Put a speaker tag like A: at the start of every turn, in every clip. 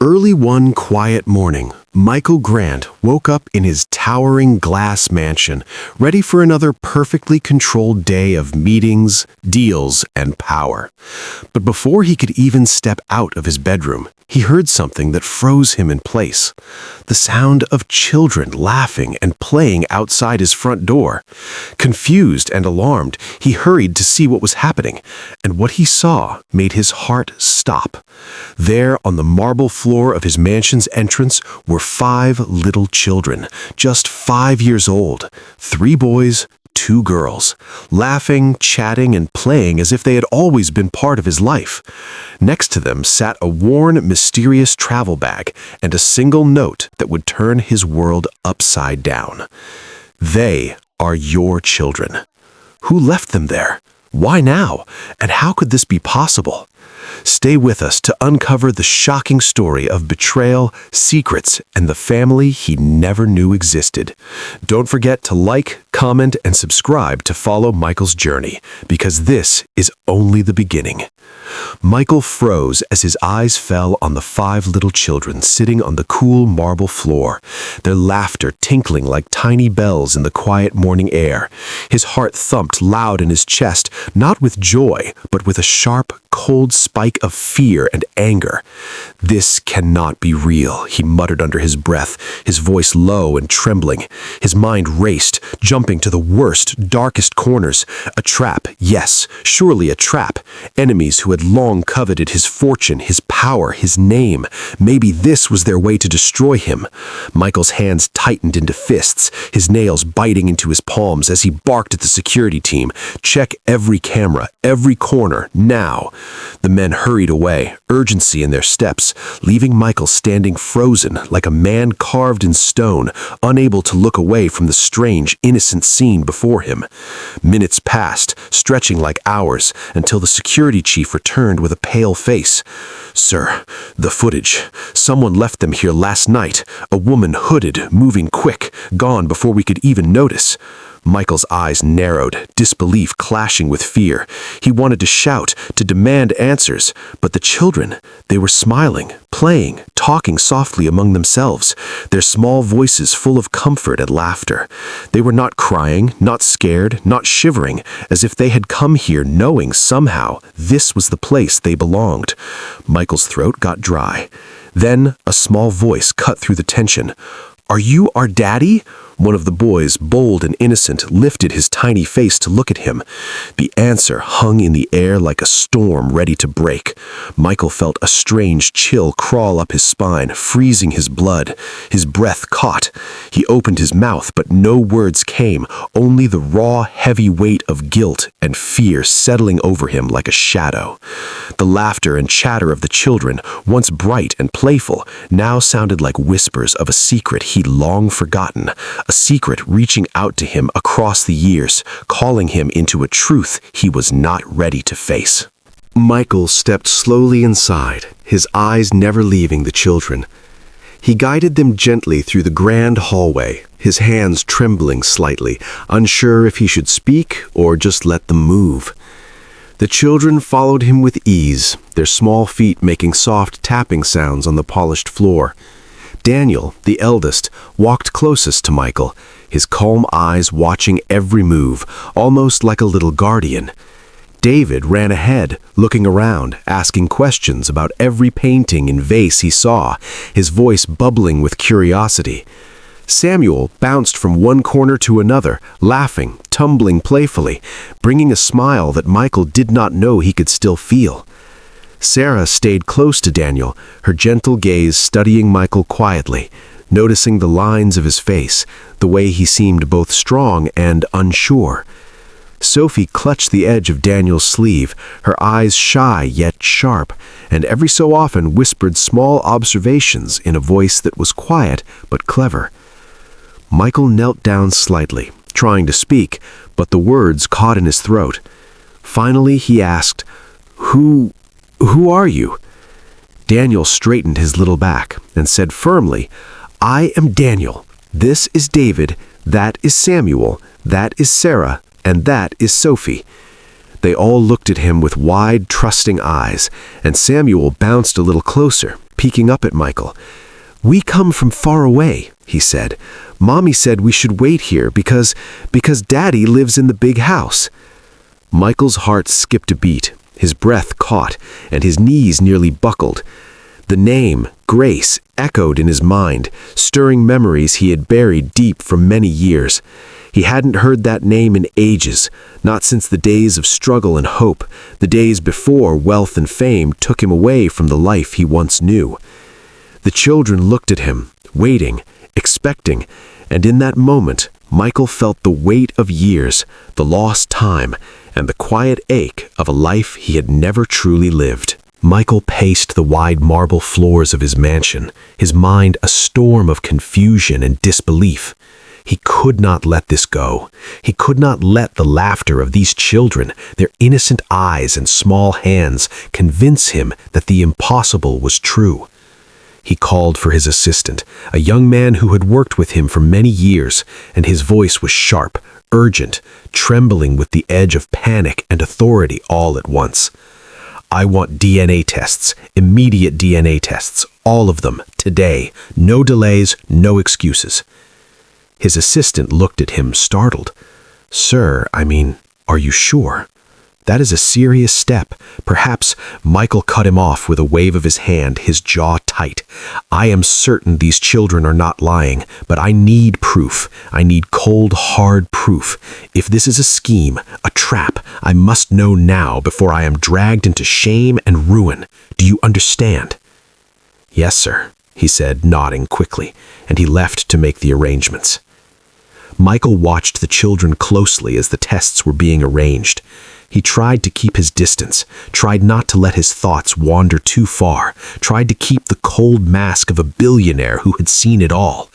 A: Early one quiet morning, Michael Grant woke up in his towering glass mansion, ready for another perfectly controlled day of meetings, deals, and power. But before he could even step out of his bedroom, he heard something that froze him in place. The sound of children laughing and playing outside his front door. Confused and alarmed, he hurried to see what was happening, and what he saw made his heart stop. There, on the marble floor of his mansion's entrance, were 5 little children, just 5 years old, 3 boys, 2 girls, laughing, chatting, and playing as if they had always been part of his life. Next to them sat a worn, mysterious travel bag and a single note that would turn his world upside down. They are your children. Who left them there? Why now? And how could this be possible? Stay with us to uncover the shocking story of betrayal, secrets, and the family he never knew existed. Don't forget to like, comment, and subscribe to follow Michael's journey, because this is only the beginning. Michael froze as his eyes fell on the 5 little children sitting on the cool marble floor, their laughter tinkling like tiny bells in the quiet morning air. His heart thumped loud in his chest, not with joy, but with a sharp, cold spike of fear and anger. "This cannot be real," he muttered under his breath, his voice low and trembling. His mind raced, jumping to the worst, darkest corners. A trap, yes, surely a trap. Enemies who had long coveted his fortune, his power, his name. Maybe this was their way to destroy him. Michael's hands tightened into fists, his nails biting into his palms as he barked at the security team. "Check every camera, every corner, now." The men hurried away, urgency in their steps, leaving Michael standing frozen like a man carved in stone, unable to look away from the strange, innocent scene before him. Minutes passed, stretching like hours, until the security chief returned with a pale face. "Sir, the footage. Someone left them here last night. A woman hooded, moving quick, gone before we could even notice." Michael's eyes narrowed, disbelief clashing with fear. He wanted to shout, to demand answers, but the children, they were smiling, playing, talking softly among themselves, their small voices full of comfort and laughter. They were not crying, not scared, not shivering, as if they had come here knowing somehow this was the place they belonged. Michael's throat got dry. Then a small voice cut through the tension. "Are you our daddy?" One of the boys, bold and innocent, lifted his tiny face to look at him. The answer hung in the air like a storm ready to break. Michael felt a strange chill crawl up his spine, freezing his blood. His breath caught. He opened his mouth, but no words came, only the raw, heavy weight of guilt and fear settling over him like a shadow. The laughter and chatter of the children, once bright and playful, now sounded like whispers of a secret he'd long forgotten. A secret reaching out to him across the years, calling him into a truth he was not ready to face. Michael stepped slowly inside, his eyes never leaving the children. He guided them gently through the grand hallway, his hands trembling slightly, unsure if he should speak or just let them move. The children followed him with ease, their small feet making soft tapping sounds on the polished floor. Daniel, the eldest, walked closest to Michael, his calm eyes watching every move, almost like a little guardian. David ran ahead, looking around, asking questions about every painting and vase he saw, his voice bubbling with curiosity. Samuel bounced from one corner to another, laughing, tumbling playfully, bringing a smile that Michael did not know he could still feel. Sarah stayed close to Daniel, her gentle gaze studying Michael quietly, noticing the lines of his face, the way he seemed both strong and unsure. Sophie clutched the edge of Daniel's sleeve, her eyes shy yet sharp, and every so often whispered small observations in a voice that was quiet but clever. Michael knelt down slightly, trying to speak, but the words caught in his throat. Finally he asked, Who are you?" Daniel straightened his little back and said firmly, "I am Daniel. This is David. That is Samuel. That is Sarah. And that is Sophie." They all looked at him with wide, trusting eyes, and Samuel bounced a little closer, peeking up at Michael. "We come from far away," he said. "Mommy said we should wait here because Daddy lives in the big house." Michael's heart skipped a beat, his breath caught, and his knees nearly buckled. The name, Grace, echoed in his mind, stirring memories he had buried deep for many years. He hadn't heard that name in ages, not since the days of struggle and hope, the days before wealth and fame took him away from the life he once knew. The children looked at him, waiting, expecting, and in that moment, Michael felt the weight of years, the lost time, and the quiet ache of a life he had never truly lived. Michael paced the wide marble floors of his mansion, his mind a storm of confusion and disbelief. He could not let this go. He could not let the laughter of these children, their innocent eyes and small hands, convince him that the impossible was true. He called for his assistant, a young man who had worked with him for many years, and his voice was sharp, urgent, trembling with the edge of panic and authority all at once. "I want DNA tests, immediate DNA tests, all of them, today. No delays, no excuses." His assistant looked at him, startled. "Sir, are you sure? That is a serious step." Perhaps Michael cut him off with a wave of his hand, his jaw tight. "I am certain these children are not lying, but I need proof. I need cold, hard proof. If this is a scheme, a trap, I must know now before I am dragged into shame and ruin. Do you understand?" "Yes, sir," he said, nodding quickly, and he left to make the arrangements. Michael watched the children closely as the tests were being arranged. He tried to keep his distance, tried not to let his thoughts wander too far, tried to keep the cold mask of a billionaire who had seen it all.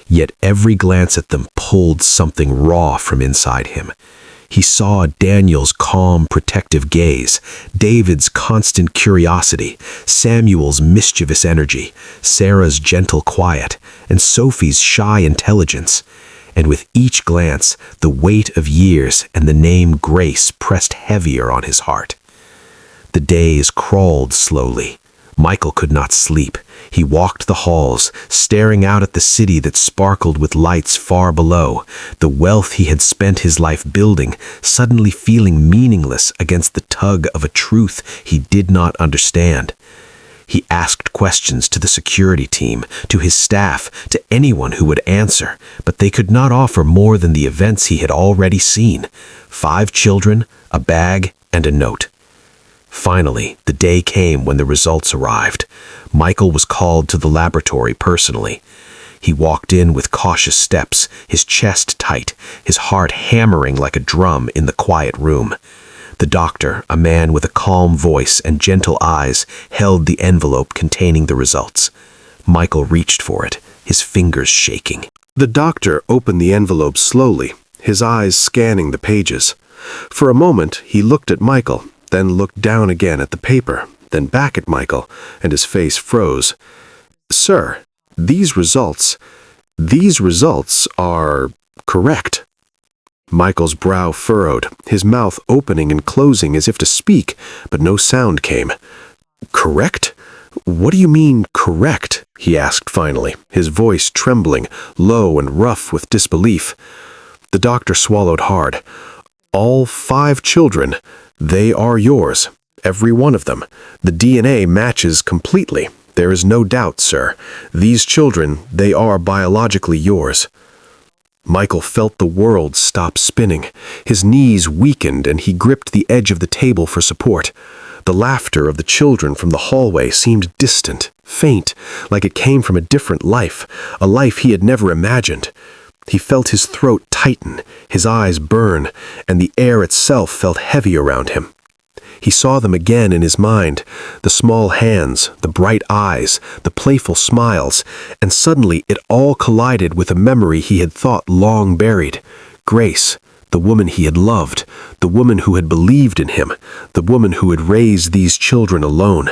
A: Yet every glance at them pulled something raw from inside him. He saw Daniel's calm, protective gaze, David's constant curiosity, Samuel's mischievous energy, Sarah's gentle quiet, and Sophie's shy intelligence. And with each glance, the weight of years and the name Grace pressed heavier on his heart. The days crawled slowly. Michael could not sleep. He walked the halls, staring out at the city that sparkled with lights far below, the wealth he had spent his life building, suddenly feeling meaningless against the tug of a truth he did not understand. He asked questions to the security team, to his staff, to anyone who would answer, but they could not offer more than the events he had already seen. 5 children, a bag, and a note. Finally, the day came when the results arrived. Michael was called to the laboratory personally. He walked in with cautious steps, his chest tight, his heart hammering like a drum in the quiet room. The doctor, a man with a calm voice and gentle eyes, held the envelope containing the results. Michael reached for it, his fingers shaking. The doctor opened the envelope slowly, his eyes scanning the pages. For a moment, he looked at Michael, then looked down again at the paper, then back at Michael, and his face froze. "Sir, these results are correct." Michael's brow furrowed, his mouth opening and closing as if to speak, but no sound came. "Correct? What do you mean, correct?" he asked finally, his voice trembling, low and rough with disbelief. The doctor swallowed hard. "All 5 children, they are yours, every one of them. The DNA matches completely. There is no doubt, sir. These children, they are biologically yours." Michael felt the world stop spinning. His knees weakened and he gripped the edge of the table for support. The laughter of the children from the hallway seemed distant, faint, like it came from a different life, a life he had never imagined. He felt his throat tighten, his eyes burn, and the air itself felt heavy around him. He saw them again in his mind, the small hands, the bright eyes, the playful smiles, and suddenly it all collided with a memory he had thought long buried. Grace, the woman he had loved, the woman who had believed in him, the woman who had raised these children alone.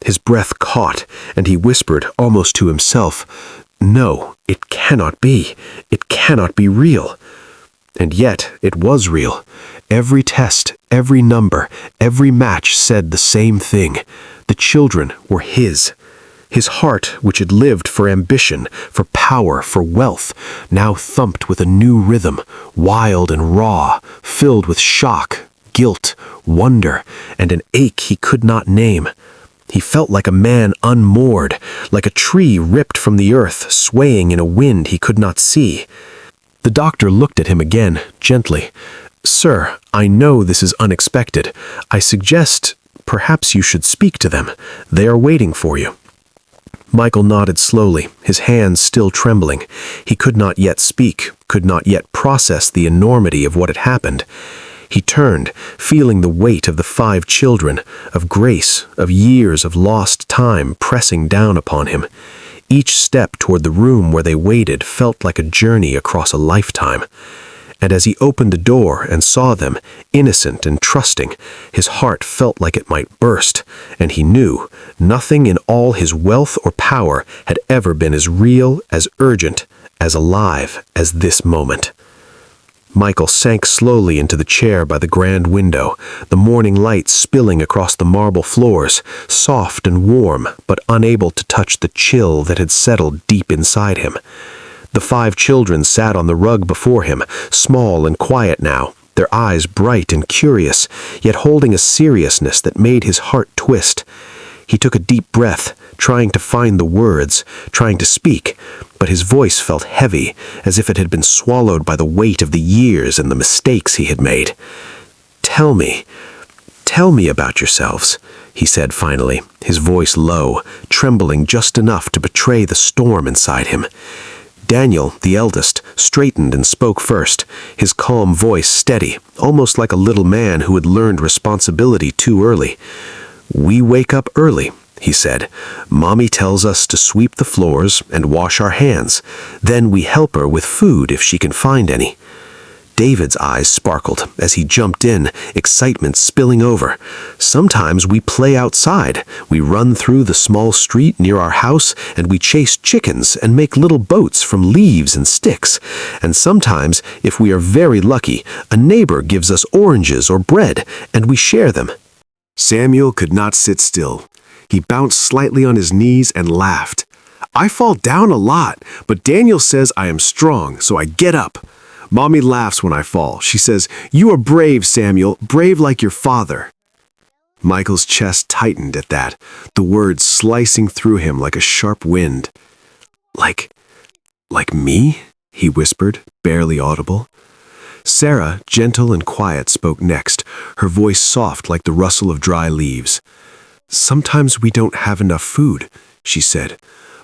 A: His breath caught, and he whispered almost to himself, "No, it cannot be. It cannot be real." And yet, it was real. Every test, every number, every match said the same thing. The children were his. His heart, which had lived for ambition, for power, for wealth, now thumped with a new rhythm, wild and raw, filled with shock, guilt, wonder, and an ache he could not name. He felt like a man unmoored, like a tree ripped from the earth, swaying in a wind he could not see. The doctor looked at him again, gently. "Sir, I know this is unexpected. I suggest perhaps you should speak to them. They are waiting for you." Michael nodded slowly, his hands still trembling. He could not yet speak, could not yet process the enormity of what had happened. He turned, feeling the weight of the 5 children, of Grace, of years of lost time pressing down upon him. Each step toward the room where they waited felt like a journey across a lifetime. And as he opened the door and saw them, innocent and trusting, his heart felt like it might burst, and he knew nothing in all his wealth or power had ever been as real, as urgent, as alive as this moment. Michael sank slowly into the chair by the grand window, the morning light spilling across the marble floors, soft and warm, but unable to touch the chill that had settled deep inside him. The 5 children sat on the rug before him, small and quiet now, their eyes bright and curious, yet holding a seriousness that made his heart twist. He took a deep breath, trying to find the words, trying to speak, but his voice felt heavy, as if it had been swallowed by the weight of the years and the mistakes he had made. Tell me about yourselves," he said finally, his voice low, trembling just enough to betray the storm inside him. Daniel, the eldest, straightened and spoke first, his calm voice steady, almost like a little man who had learned responsibility too early. "We wake up early," he said. "Mommy tells us to sweep the floors and wash our hands. Then we help her with food if she can find any." David's eyes sparkled as he jumped in, excitement spilling over. "Sometimes we play outside. We run through the small street near our house, and we chase chickens and make little boats from leaves and sticks. And sometimes, if we are very lucky, a neighbor gives us oranges or bread, and we share them." Samuel could not sit still. He bounced slightly on his knees and laughed. "I fall down a lot, but Daniel says I am strong, so I get up. Mommy laughs when I fall. She says, 'You are brave, Samuel, brave like your father.'" Michael's chest tightened at that, the words slicing through him like a sharp wind. Like me?" he whispered, barely audible. Sarah, gentle and quiet, spoke next, her voice soft like the rustle of dry leaves. "Sometimes we don't have enough food," she said.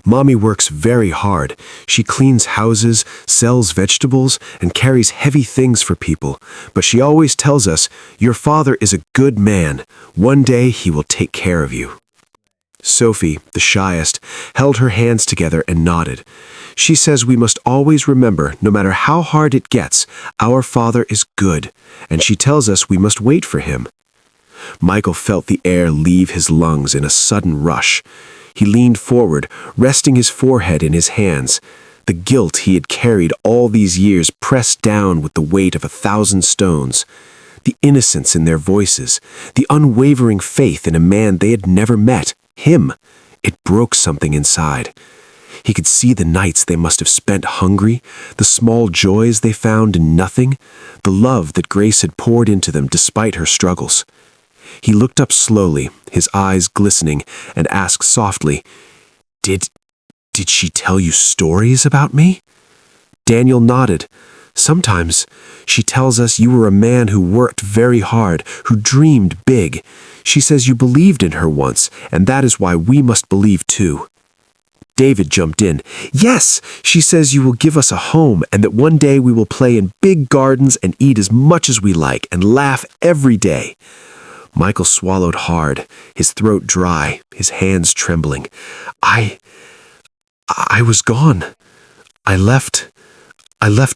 A: "Mommy works very hard. She cleans houses, sells vegetables, and carries heavy things for people. But she always tells us, 'Your father is a good man. One day he will take care of you.'" Sophie, the shyest, held her hands together and nodded. "She says we must always remember, no matter how hard it gets, our Father is good, and she tells us we must wait for him." Michael felt the air leave his lungs in a sudden rush. He leaned forward, resting his forehead in his hands. The guilt he had carried all these years pressed down with the weight of 1,000 stones. The innocence in their voices, the unwavering faith in a man they had never met, him, it broke something inside. He could see the nights they must have spent hungry, the small joys they found in nothing, the love that Grace had poured into them despite her struggles. He looked up slowly, his eyes glistening, and asked softly, Did she tell you stories about me?" Daniel nodded. "Sometimes she tells us you were a man who worked very hard, who dreamed big. She says you believed in her once, and that is why we must believe too." David jumped in. "Yes, she says you will give us a home, and that one day we will play in big gardens and eat as much as we like and laugh every day." Michael swallowed hard, his throat dry, his hands trembling. I was gone. I left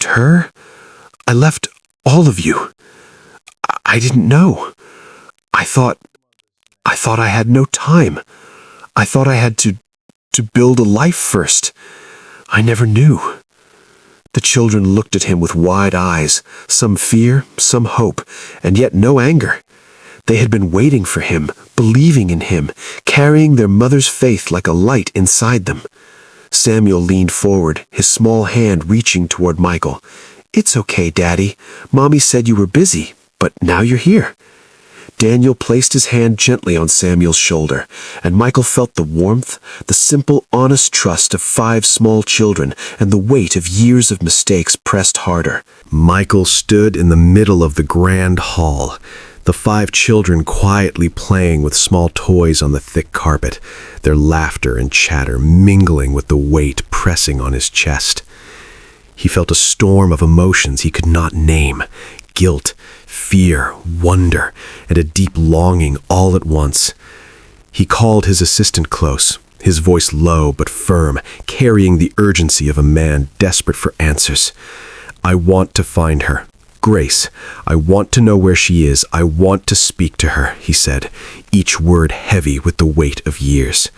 A: her. I left all of you. I didn't know. I thought I had no time. I thought I had to build a life first. I never knew. The children looked at him with wide eyes, some fear, some hope, and yet no anger. They had been waiting for him, believing in him, carrying their mother's faith like a light inside them. Samuel leaned forward, his small hand reaching toward Michael. "It's okay, Daddy. Mommy said you were busy, but now you're here." Daniel placed his hand gently on Samuel's shoulder, and Michael felt the warmth, the simple, honest trust of 5 small children, and the weight of years of mistakes pressed harder. Michael stood in the middle of the grand hall, the 5 children quietly playing with small toys on the thick carpet, their laughter and chatter mingling with the weight pressing on his chest. He felt a storm of emotions he could not name: guilt, fear, wonder, and a deep longing all at once. He called his assistant close, his voice low but firm, carrying the urgency of a man desperate for answers. "I want to find her. Grace, I want to know where she is. I want to speak to her," he said, each word heavy with the weight of years.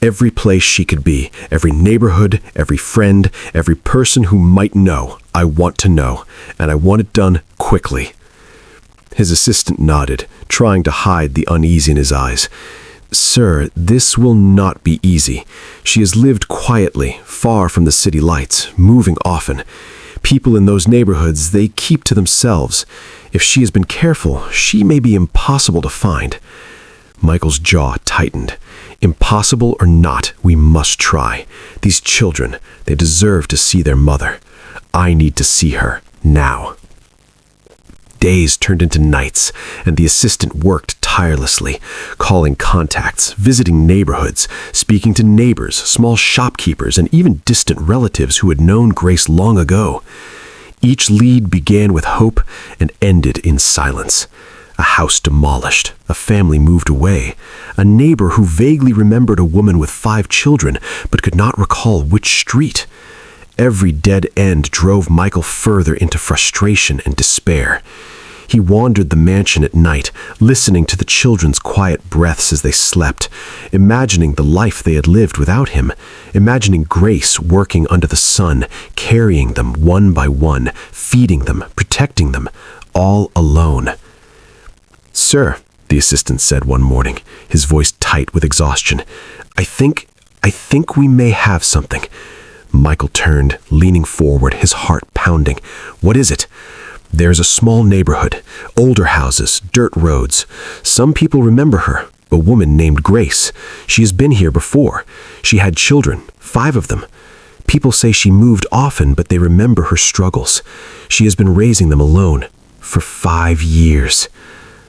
A: Every place she could be, every neighborhood, every friend, every person who might know, I want to know, and I want it done quickly. His assistant nodded, trying to hide the unease in his eyes. "Sir, this will not be easy. She has lived quietly, far from the city lights, moving often. People in those neighborhoods, they keep to themselves. If she has been careful, she may be impossible to find." Michael's jaw tightened. Impossible or not, we must try. These children, they deserve to see their mother. I need to see her, now. Days turned into nights, and the assistant worked tirelessly, calling contacts, visiting neighborhoods, speaking to neighbors, small shopkeepers, and even distant relatives who had known Grace long ago. Each lead began with hope and ended in silence. A house demolished, a family moved away, a neighbor who vaguely remembered a woman with 5 children but could not recall which street. Every dead end drove Michael further into frustration and despair. He wandered the mansion at night, listening to the children's quiet breaths as they slept, imagining the life they had lived without him, imagining Grace working under the sun, carrying them one by one, feeding them, protecting them, all alone. "Sir," the assistant said one morning, his voice tight with exhaustion, I think we may have something." Michael turned, leaning forward, his heart pounding. "What is it?" "There's a small neighborhood, older houses, dirt roads. Some people remember her, a woman named Grace. She has been here before. She had children, 5 of them. People say she moved often, but they remember her struggles. She has been raising them alone for 5 years.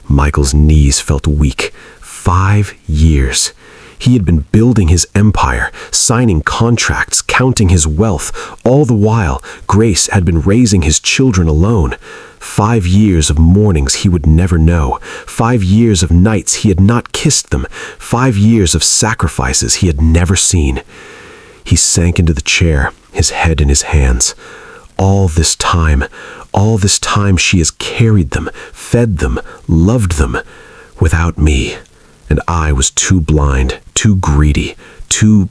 A: Michael's knees felt weak. 5 years. He had been building his empire, signing contracts, counting his wealth. All the while, Grace had been raising his children alone. 5 years of mornings he would never know. 5 years of nights he had not kissed them. 5 years of sacrifices he had never seen. He sank into the chair, his head in his hands. All this time she has carried them, fed them, loved them, without me. And I was too blind, too greedy, too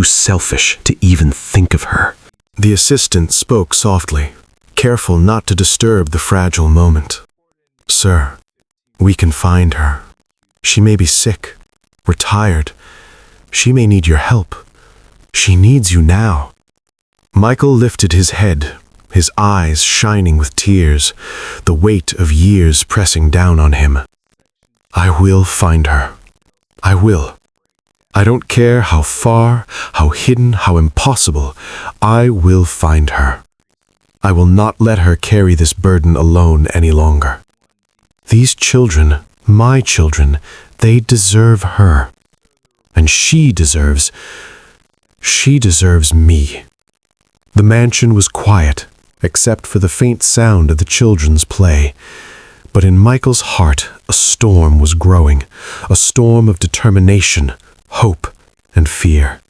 A: selfish to even think of her. The assistant spoke softly, careful not to disturb the fragile moment. "Sir, we can find her. She may be sick, retired. She may need your help. She needs you now." Michael lifted his head, his eyes shining with tears, the weight of years pressing down on him. "I will find her. I will. I don't care how far, how hidden, how impossible. I will find her. I will not let her carry this burden alone any longer. These children, my children, they deserve her. And she deserves me." The mansion was quiet, except for the faint sound of the children's play. But in Michael's heart, a storm was growing, a storm of determination, hope, and fear.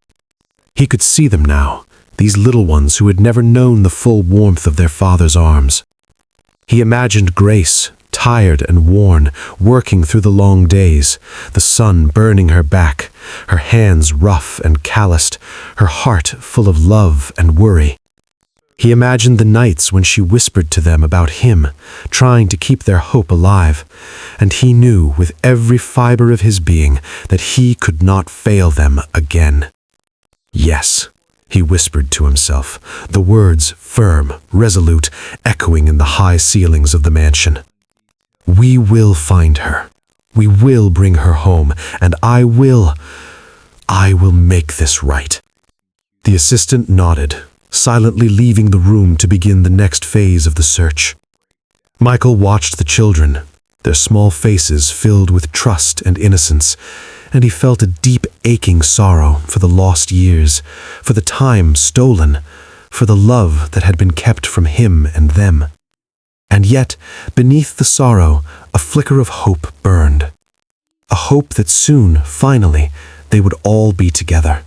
A: He could see them now, these little ones who had never known the full warmth of their father's arms. He imagined Grace, tired and worn, working through the long days, the sun burning her back, her hands rough and calloused, her heart full of love and worry. He imagined the nights when she whispered to them about him, trying to keep their hope alive, and he knew with every fiber of his being that he could not fail them again. Yes, he whispered to himself, the words firm, resolute, echoing in the high ceilings of the mansion. We will find her. We will bring her home, and I will make this right. The assistant nodded, silently leaving the room to begin the next phase of the search. Michael watched the children, their small faces filled with trust and innocence, and he felt a deep aching sorrow for the lost years, for the time stolen, for the love that had been kept from him and them. And yet, beneath the sorrow, a flicker of hope burned. A hope that soon, finally, they would all be together,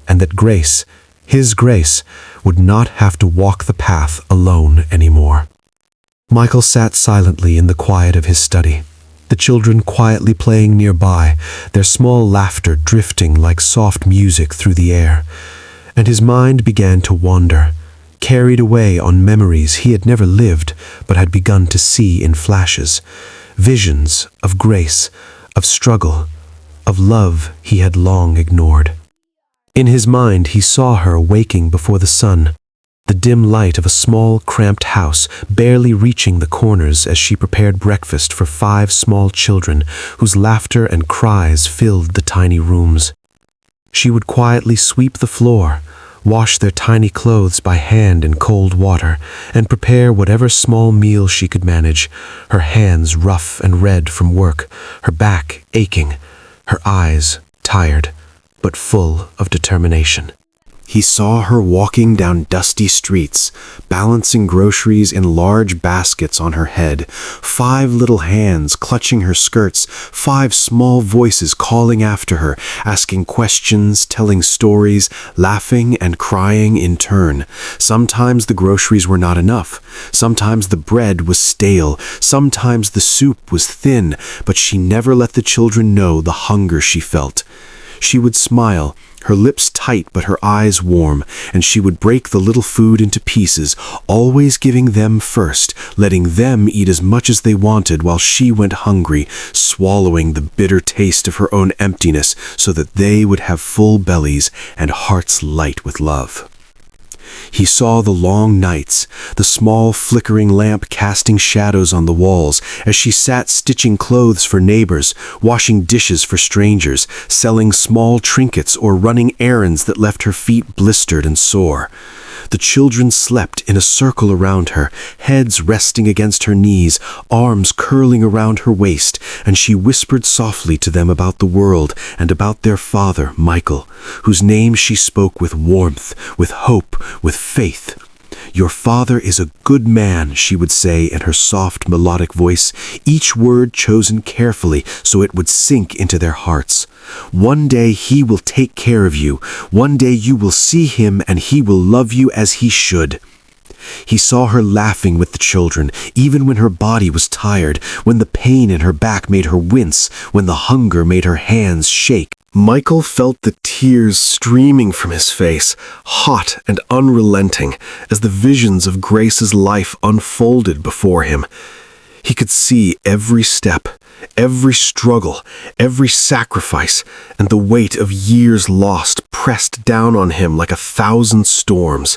A: and that Grace, his Grace, would not have to walk the path alone anymore. Michael sat silently in the quiet of his study, the children quietly playing nearby, their small laughter drifting like soft music through the air, and his mind began to wander, carried away on memories he had never lived but had begun to see in flashes, visions of Grace, of struggle, of love he had long ignored. In his mind he saw her waking before the sun, the dim light of a small, cramped house barely reaching the corners as she prepared breakfast for 5 small children whose laughter and cries filled the tiny rooms. She would quietly sweep the floor, wash their tiny clothes by hand in cold water, and prepare whatever small meal she could manage, her hands rough and red from work, her back aching, her eyes tired, but full of determination. He saw her walking down dusty streets, balancing groceries in large baskets on her head, 5 little hands clutching her skirts, 5 small voices calling after her, asking questions, telling stories, laughing and crying in turn. Sometimes the groceries were not enough. Sometimes the bread was stale. Sometimes the soup was thin, but she never let the children know the hunger she felt. She would smile, her lips tight but her eyes warm, and she would break the little food into pieces, always giving them first, letting them eat as much as they wanted while she went hungry, swallowing the bitter taste of her own emptiness so that they would have full bellies and hearts light with love. He saw the long nights, the small flickering lamp casting shadows on the walls as she sat stitching clothes for neighbors, washing dishes for strangers, selling small trinkets or running errands that left her feet blistered and sore. The children slept in a circle around her, heads resting against her knees, arms curling around her waist, and she whispered softly to them about the world and about their father, Michael, whose name she spoke with warmth, with hope, with faith. "Your father is a good man," she would say in her soft, melodic voice, each word chosen carefully so it would sink into their hearts. "One day he will take care of you. One day you will see him and he will love you as he should." He saw her laughing with the children, even when her body was tired, when the pain in her back made her wince, when the hunger made her hands shake. Michael felt the tears streaming from his face, hot and unrelenting, as the visions of Grace's life unfolded before him. He could see every step, every struggle, every sacrifice, and the weight of years lost pressed down on him like 1,000 storms.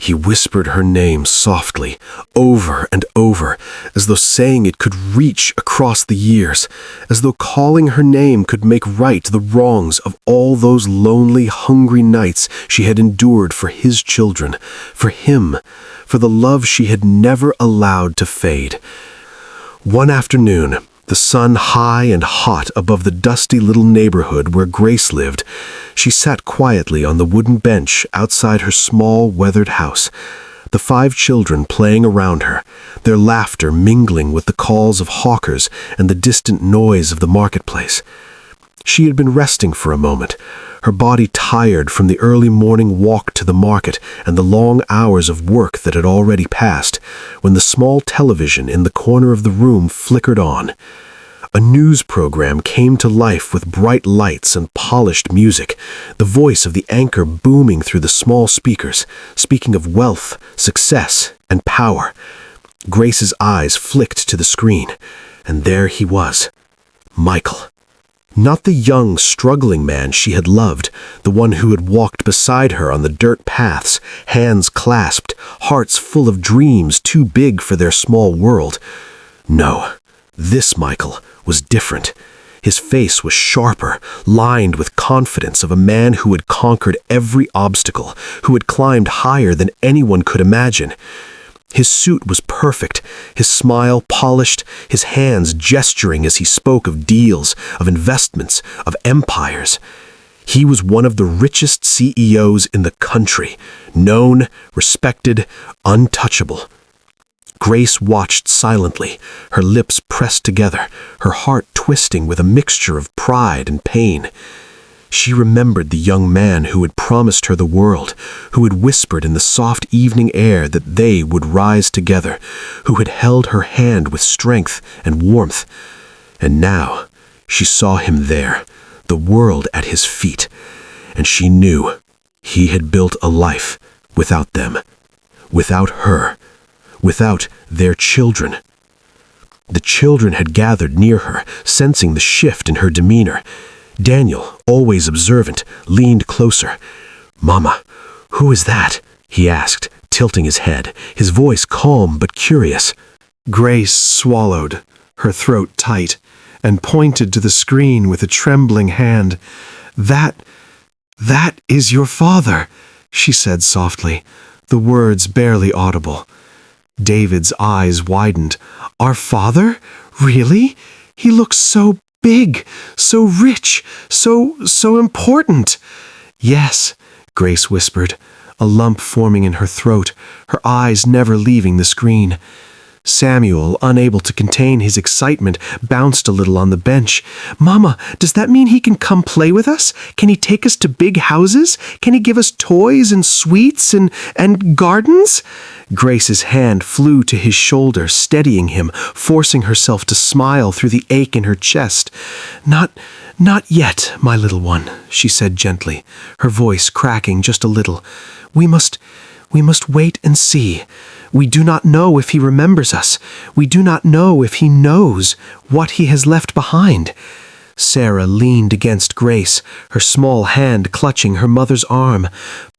A: He whispered her name softly, over and over, as though saying it could reach across the years, as though calling her name could make right the wrongs of all those lonely, hungry nights she had endured for his children, for him, for the love she had never allowed to fade. One afternoon, the sun high and hot above the dusty little neighborhood where Grace lived, she sat quietly on the wooden bench outside her small, weathered house, the 5 children playing around her, their laughter mingling with the calls of hawkers and the distant noise of the marketplace. She had been resting for a moment, her body tired from the early morning walk to the market and the long hours of work that had already passed, when the small television in the corner of the room flickered on. A news program came to life with bright lights and polished music, the voice of the anchor booming through the small speakers, speaking of wealth, success, and power. Grace's eyes flicked to the screen, and there he was, Michael. Not the young, struggling man she had loved, the one who had walked beside her on the dirt paths, hands clasped, hearts full of dreams too big for their small world. No, this Michael was different. His face was sharper, lined with confidence of a man who had conquered every obstacle, who had climbed higher than anyone could imagine. His suit was perfect, his smile polished, his hands gesturing as he spoke of deals, of investments, of empires. He was one of the richest CEOs in the country, known, respected, untouchable. Grace watched silently, her lips pressed together, her heart twisting with a mixture of pride and pain. She remembered the young man who had promised her the world, who had whispered in the soft evening air that they would rise together, who had held her hand with strength and warmth. And now she saw him there, the world at his feet, and she knew he had built a life without them, without her, without their children. The children had gathered near her, sensing the shift in her demeanor. Daniel, always observant, leaned closer. "Mama, who is that?" he asked, tilting his head, his voice calm but curious. Grace swallowed, her throat tight, and pointed to the screen with a trembling hand. That is your father," she said softly, the words barely audible. David's eyes widened. "Our father? Really? He looks so big, so rich, so important." "Yes," Grace whispered, a lump forming in her throat, her eyes never leaving the screen. Samuel, unable to contain his excitement, bounced a little on the bench. "Mama, does that mean he can come play with us? Can he take us to big houses? Can he give us toys and sweets and gardens?" Grace's hand flew to his shoulder, steadying him, forcing herself to smile through the ache in her chest. Not yet, my little one," she said gently, her voice cracking just a little. We must wait and see. We do not know if he remembers us. We do not know if he knows what he has left behind." Sarah leaned against Grace, her small hand clutching her mother's arm.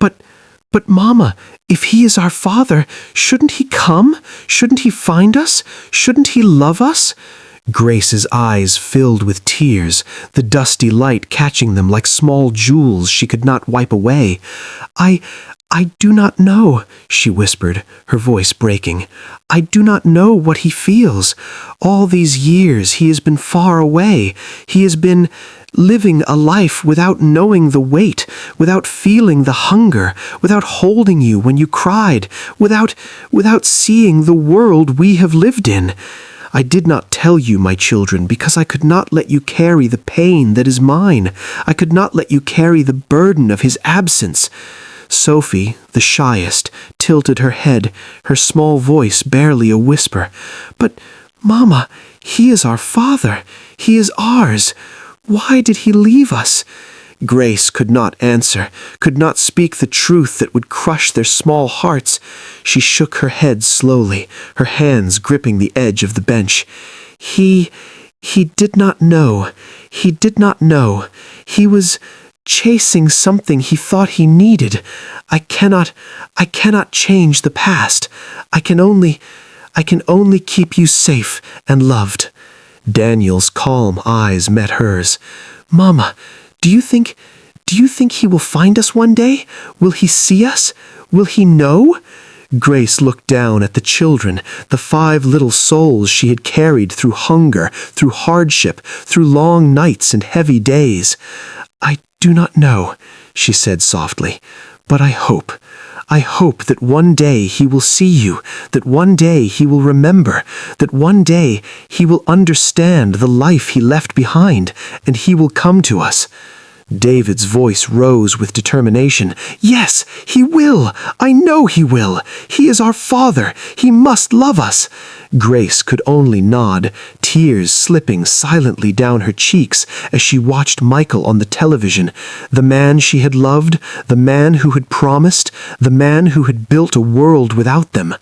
A: But Mama, if he is our father, shouldn't he come? Shouldn't he find us? Shouldn't he love us?" Grace's eyes filled with tears, the dusty light catching them like small jewels she could not wipe away. I do not know," she whispered, her voice breaking. "I do not know what he feels. All these years he has been far away. He has been living a life without knowing the weight, without feeling the hunger, without holding you when you cried, without seeing the world we have lived in. I did not tell you, my children, because I could not let you carry the pain that is mine. I could not let you carry the burden of his absence." Sophie, the shyest, tilted her head, her small voice barely a whisper. "But, Mama, he is our father. He is ours. Why did he leave us?" Grace could not answer, could not speak the truth that would crush their small hearts. She shook her head slowly, her hands gripping the edge of the bench. He did not know. He did not know. He was chasing something he thought he needed. I cannot change the past. I can only keep you safe and loved." Daniel's calm eyes met hers. "Mama, do you think he will find us one day? Will he see us? Will he know?" Grace looked down at the children, the 5 little souls she had carried through hunger, through hardship, through long nights and heavy days. "I do not know," she said softly, "but I hope that one day he will see you, that one day he will remember, that one day he will understand the life he left behind, and he will come to us."
B: David's voice rose with determination. "Yes, he will! I know he will! He is our father! He must love us!" Grace could only nod, tears slipping silently down her cheeks as she watched Michael on the television, the man she had loved, the man who had promised, the man who had built a world without them.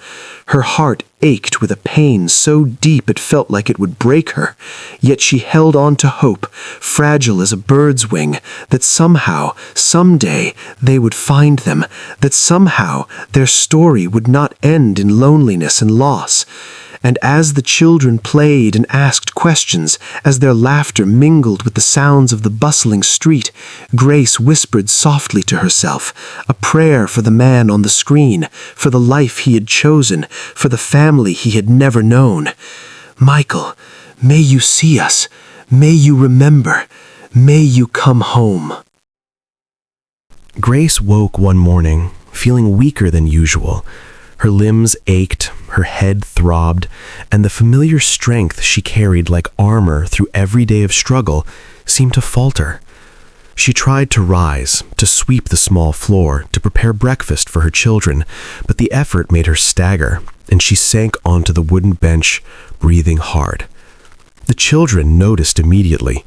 B: Her heart ached with a pain so deep it felt like it would break her, yet she held on to hope, fragile as a bird's wing, that somehow, someday, they would find them, that somehow their story would not end in loneliness and loss. And as the children played and asked questions, as their laughter mingled with the sounds of the bustling street, Grace whispered softly to herself, a prayer for the man on the screen, for the life he had chosen, for the family he had never known. "Michael, may you see us, may you remember, may you come home."
A: Grace woke one morning, feeling weaker than usual. Her limbs ached, her head throbbed, and the familiar strength she carried like armor through every day of struggle seemed to falter. She tried to rise, to sweep the small floor, to prepare breakfast for her children, but the effort made her stagger, and she sank onto the wooden bench, breathing hard. The children noticed immediately.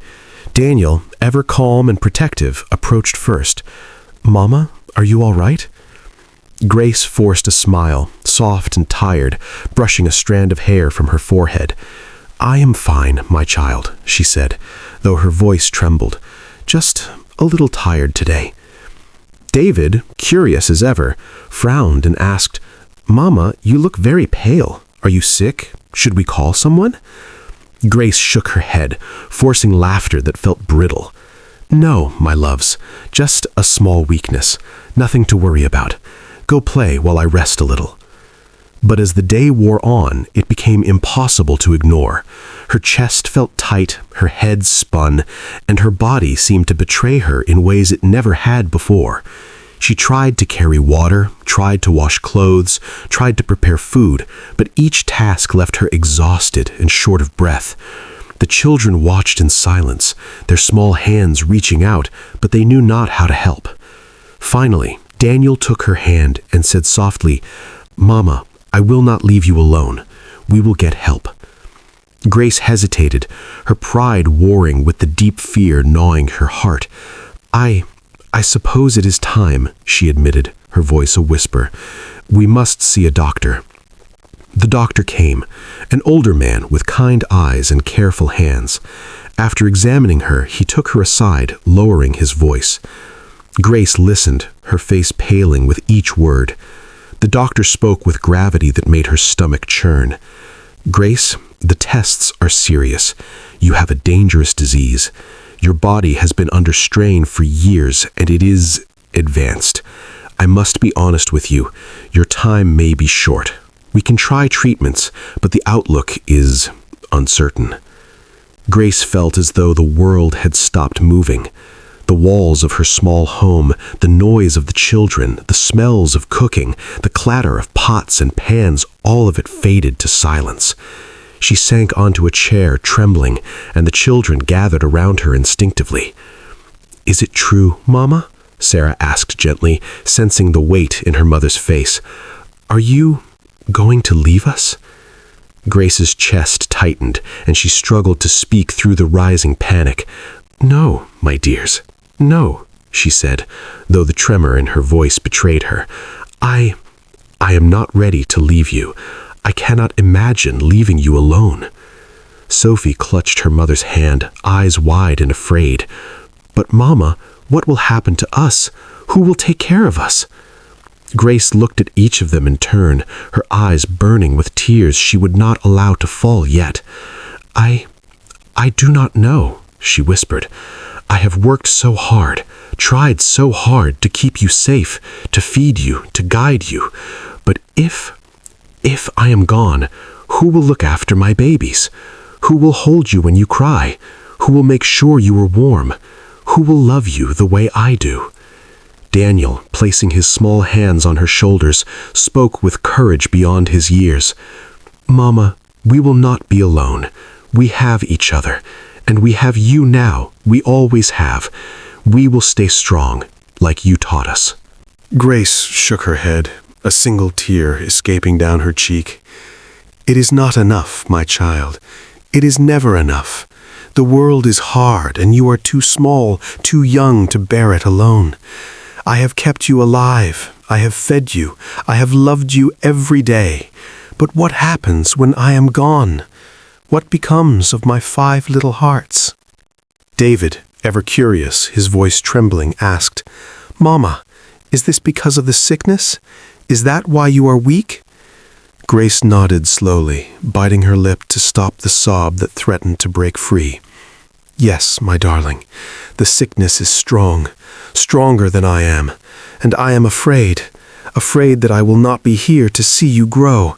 A: Daniel, ever calm and protective, approached first. "Mama, are you all right?" Grace forced a smile, soft and tired, brushing a strand of hair from her forehead. "I am fine, my child," she said, though her voice trembled. "Just a little tired today." David, curious as ever, frowned and asked, "Mama, you look very pale. Are you sick? Should we call someone?" Grace shook her head, forcing laughter that felt brittle. "No, my loves, just a small weakness. Nothing to worry about. Go play while I rest a little." But as the day wore on, it became impossible to ignore. Her chest felt tight, her head spun, and her body seemed to betray her in ways it never had before. She tried to carry water, tried to wash clothes, tried to prepare food, but each task left her exhausted and short of breath. The children watched in silence, their small hands reaching out, but they knew not how to help. Finally, Daniel took her hand and said softly, "Mama, I will not leave you alone. We will get help." Grace hesitated, her pride warring with the deep fear gnawing her heart. I suppose it is time," she admitted, her voice a whisper. "We must see a doctor." The doctor came, an older man with kind eyes and careful hands. After examining her, he took her aside, lowering his voice. Grace listened, her face paling with each word. The doctor spoke with gravity that made her stomach churn. "Grace, the tests are serious. You have a dangerous disease. Your body has been under strain for years, and it is advanced. I must be honest with you. Your time may be short. We can try treatments, but the outlook is uncertain." Grace felt as though the world had stopped moving. The walls of her small home, the noise of the children, the smells of cooking, the clatter of pots and pans, all of it faded to silence. She sank onto a chair, trembling, and the children gathered around her instinctively. "Is it true, Mama?" Sarah asked gently, sensing the weight in her mother's face. "Are you going to leave us?" Grace's chest tightened, and she struggled to speak through the rising panic. "No, my dears. No," she said, though the tremor in her voice betrayed her. I am not ready to leave you. I cannot imagine leaving you alone." Sophie clutched her mother's hand, eyes wide and afraid. "But Mama, what will happen to us? Who will take care of us?" Grace looked at each of them in turn, her eyes burning with tears she would not allow to fall yet. I do not know," she whispered. "I have worked so hard, tried so hard to keep you safe, to feed you, to guide you. But if I am gone, who will look after my babies? Who will hold you when you cry? Who will make sure you are warm? Who will love you the way I do?" Daniel, placing his small hands on her shoulders, spoke with courage beyond his years. "Mama, we will not be alone. We have each other, and we have you now. We always have.
B: We will stay strong, like you taught us."
A: Grace shook her head, a single tear escaping down her cheek. "It is not enough, my child. It is never enough. The world is hard, and you are too small, too young to bear it alone. I have kept you alive. I have fed you. I have loved you every day. But what happens when I am gone? What becomes of my 5 little hearts?" David, ever curious, his voice trembling, asked, "Mama, is this because of the sickness? Is that why you are weak?" Grace nodded slowly, biting her lip to stop the sob that threatened to break free. "Yes, my darling, the sickness is strong, stronger than I am, and I am afraid that I will not be here to see you grow,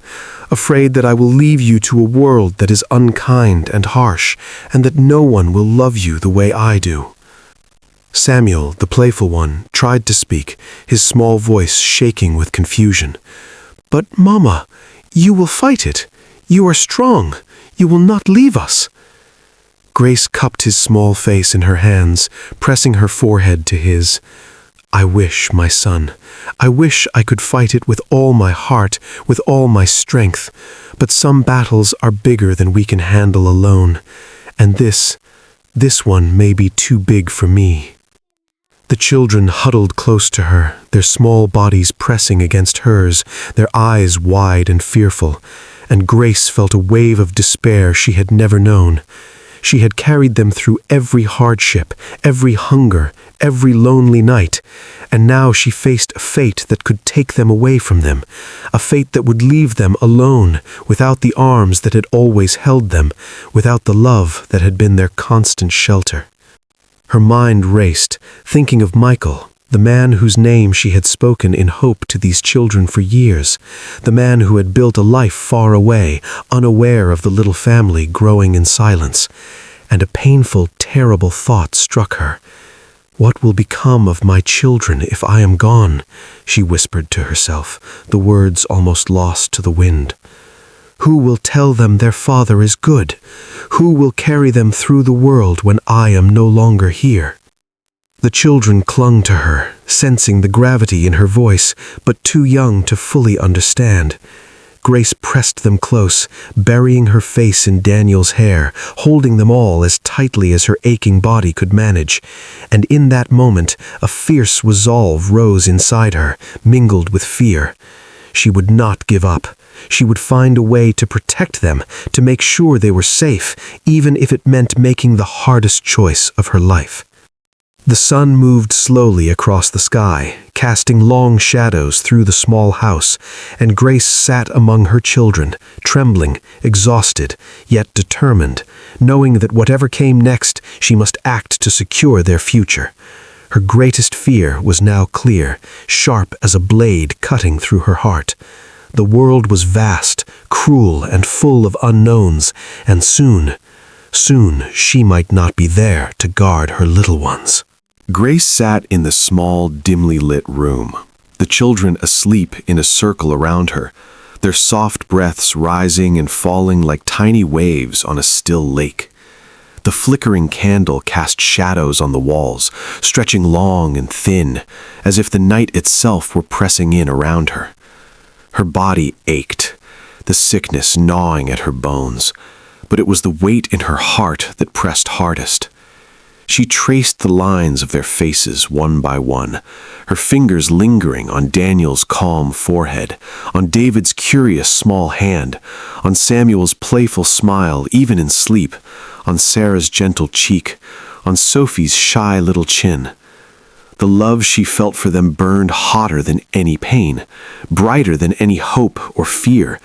A: afraid that I will leave you to a world that is unkind and harsh, and that no one will love you the way I do." Samuel, the playful one, tried to speak, his small voice shaking with confusion. "But, Mama, you will fight it. You are strong. You will not leave us." Grace cupped his small face in her hands, pressing her forehead to his. "I wish, my son, I wish I could fight it with all my heart, with all my strength. But some battles are bigger than we can handle alone, and this one may be too big for me." The children huddled close to her, their small bodies pressing against hers, their eyes wide and fearful, and Grace felt a wave of despair she had never known. She had carried them through every hardship, every hunger, every lonely night, and now she faced a fate that could take them away from them, a fate that would leave them alone, without the arms that had always held them, without the love that had been their constant shelter. Her mind raced, thinking of Michael, the man whose name she had spoken in hope to these children for years, the man who had built a life far away, unaware of the little family growing in silence. And a painful, terrible thought struck her. "What will become of my children if I am gone?" she whispered to herself, the words almost lost to the wind. "Who will tell them their father is good? Who will carry them through the world when I am no longer here?" The children clung to her, sensing the gravity in her voice, but too young to fully understand. Grace pressed them close, burying her face in Daniel's hair, holding them all as tightly as her aching body could manage. And in that moment, a fierce resolve rose inside her, mingled with fear. She would not give up. She would find a way to protect them, to make sure they were safe, even if it meant making the hardest choice of her life. The sun moved slowly across the sky, casting long shadows through the small house, and Grace sat among her children, trembling, exhausted, yet determined, knowing that whatever came next, she must act to secure their future. Her greatest fear was now clear, sharp as a blade cutting through her heart. The world was vast, cruel, and full of unknowns, and soon she might not be there to guard her little ones. Grace sat in the small, dimly lit room, the children asleep in a circle around her, their soft breaths rising and falling like tiny waves on a still lake. The flickering candle cast shadows on the walls, stretching long and thin, as if the night itself were pressing in around her. Her body ached, the sickness gnawing at her bones, but it was the weight in her heart that pressed hardest. She traced the lines of their faces one by one, her fingers lingering on Daniel's calm forehead, on David's curious small hand, on Samuel's playful smile even in sleep, on Sarah's gentle cheek, on Sophie's shy little chin. The love she felt for them burned hotter than any pain, brighter than any hope or fear,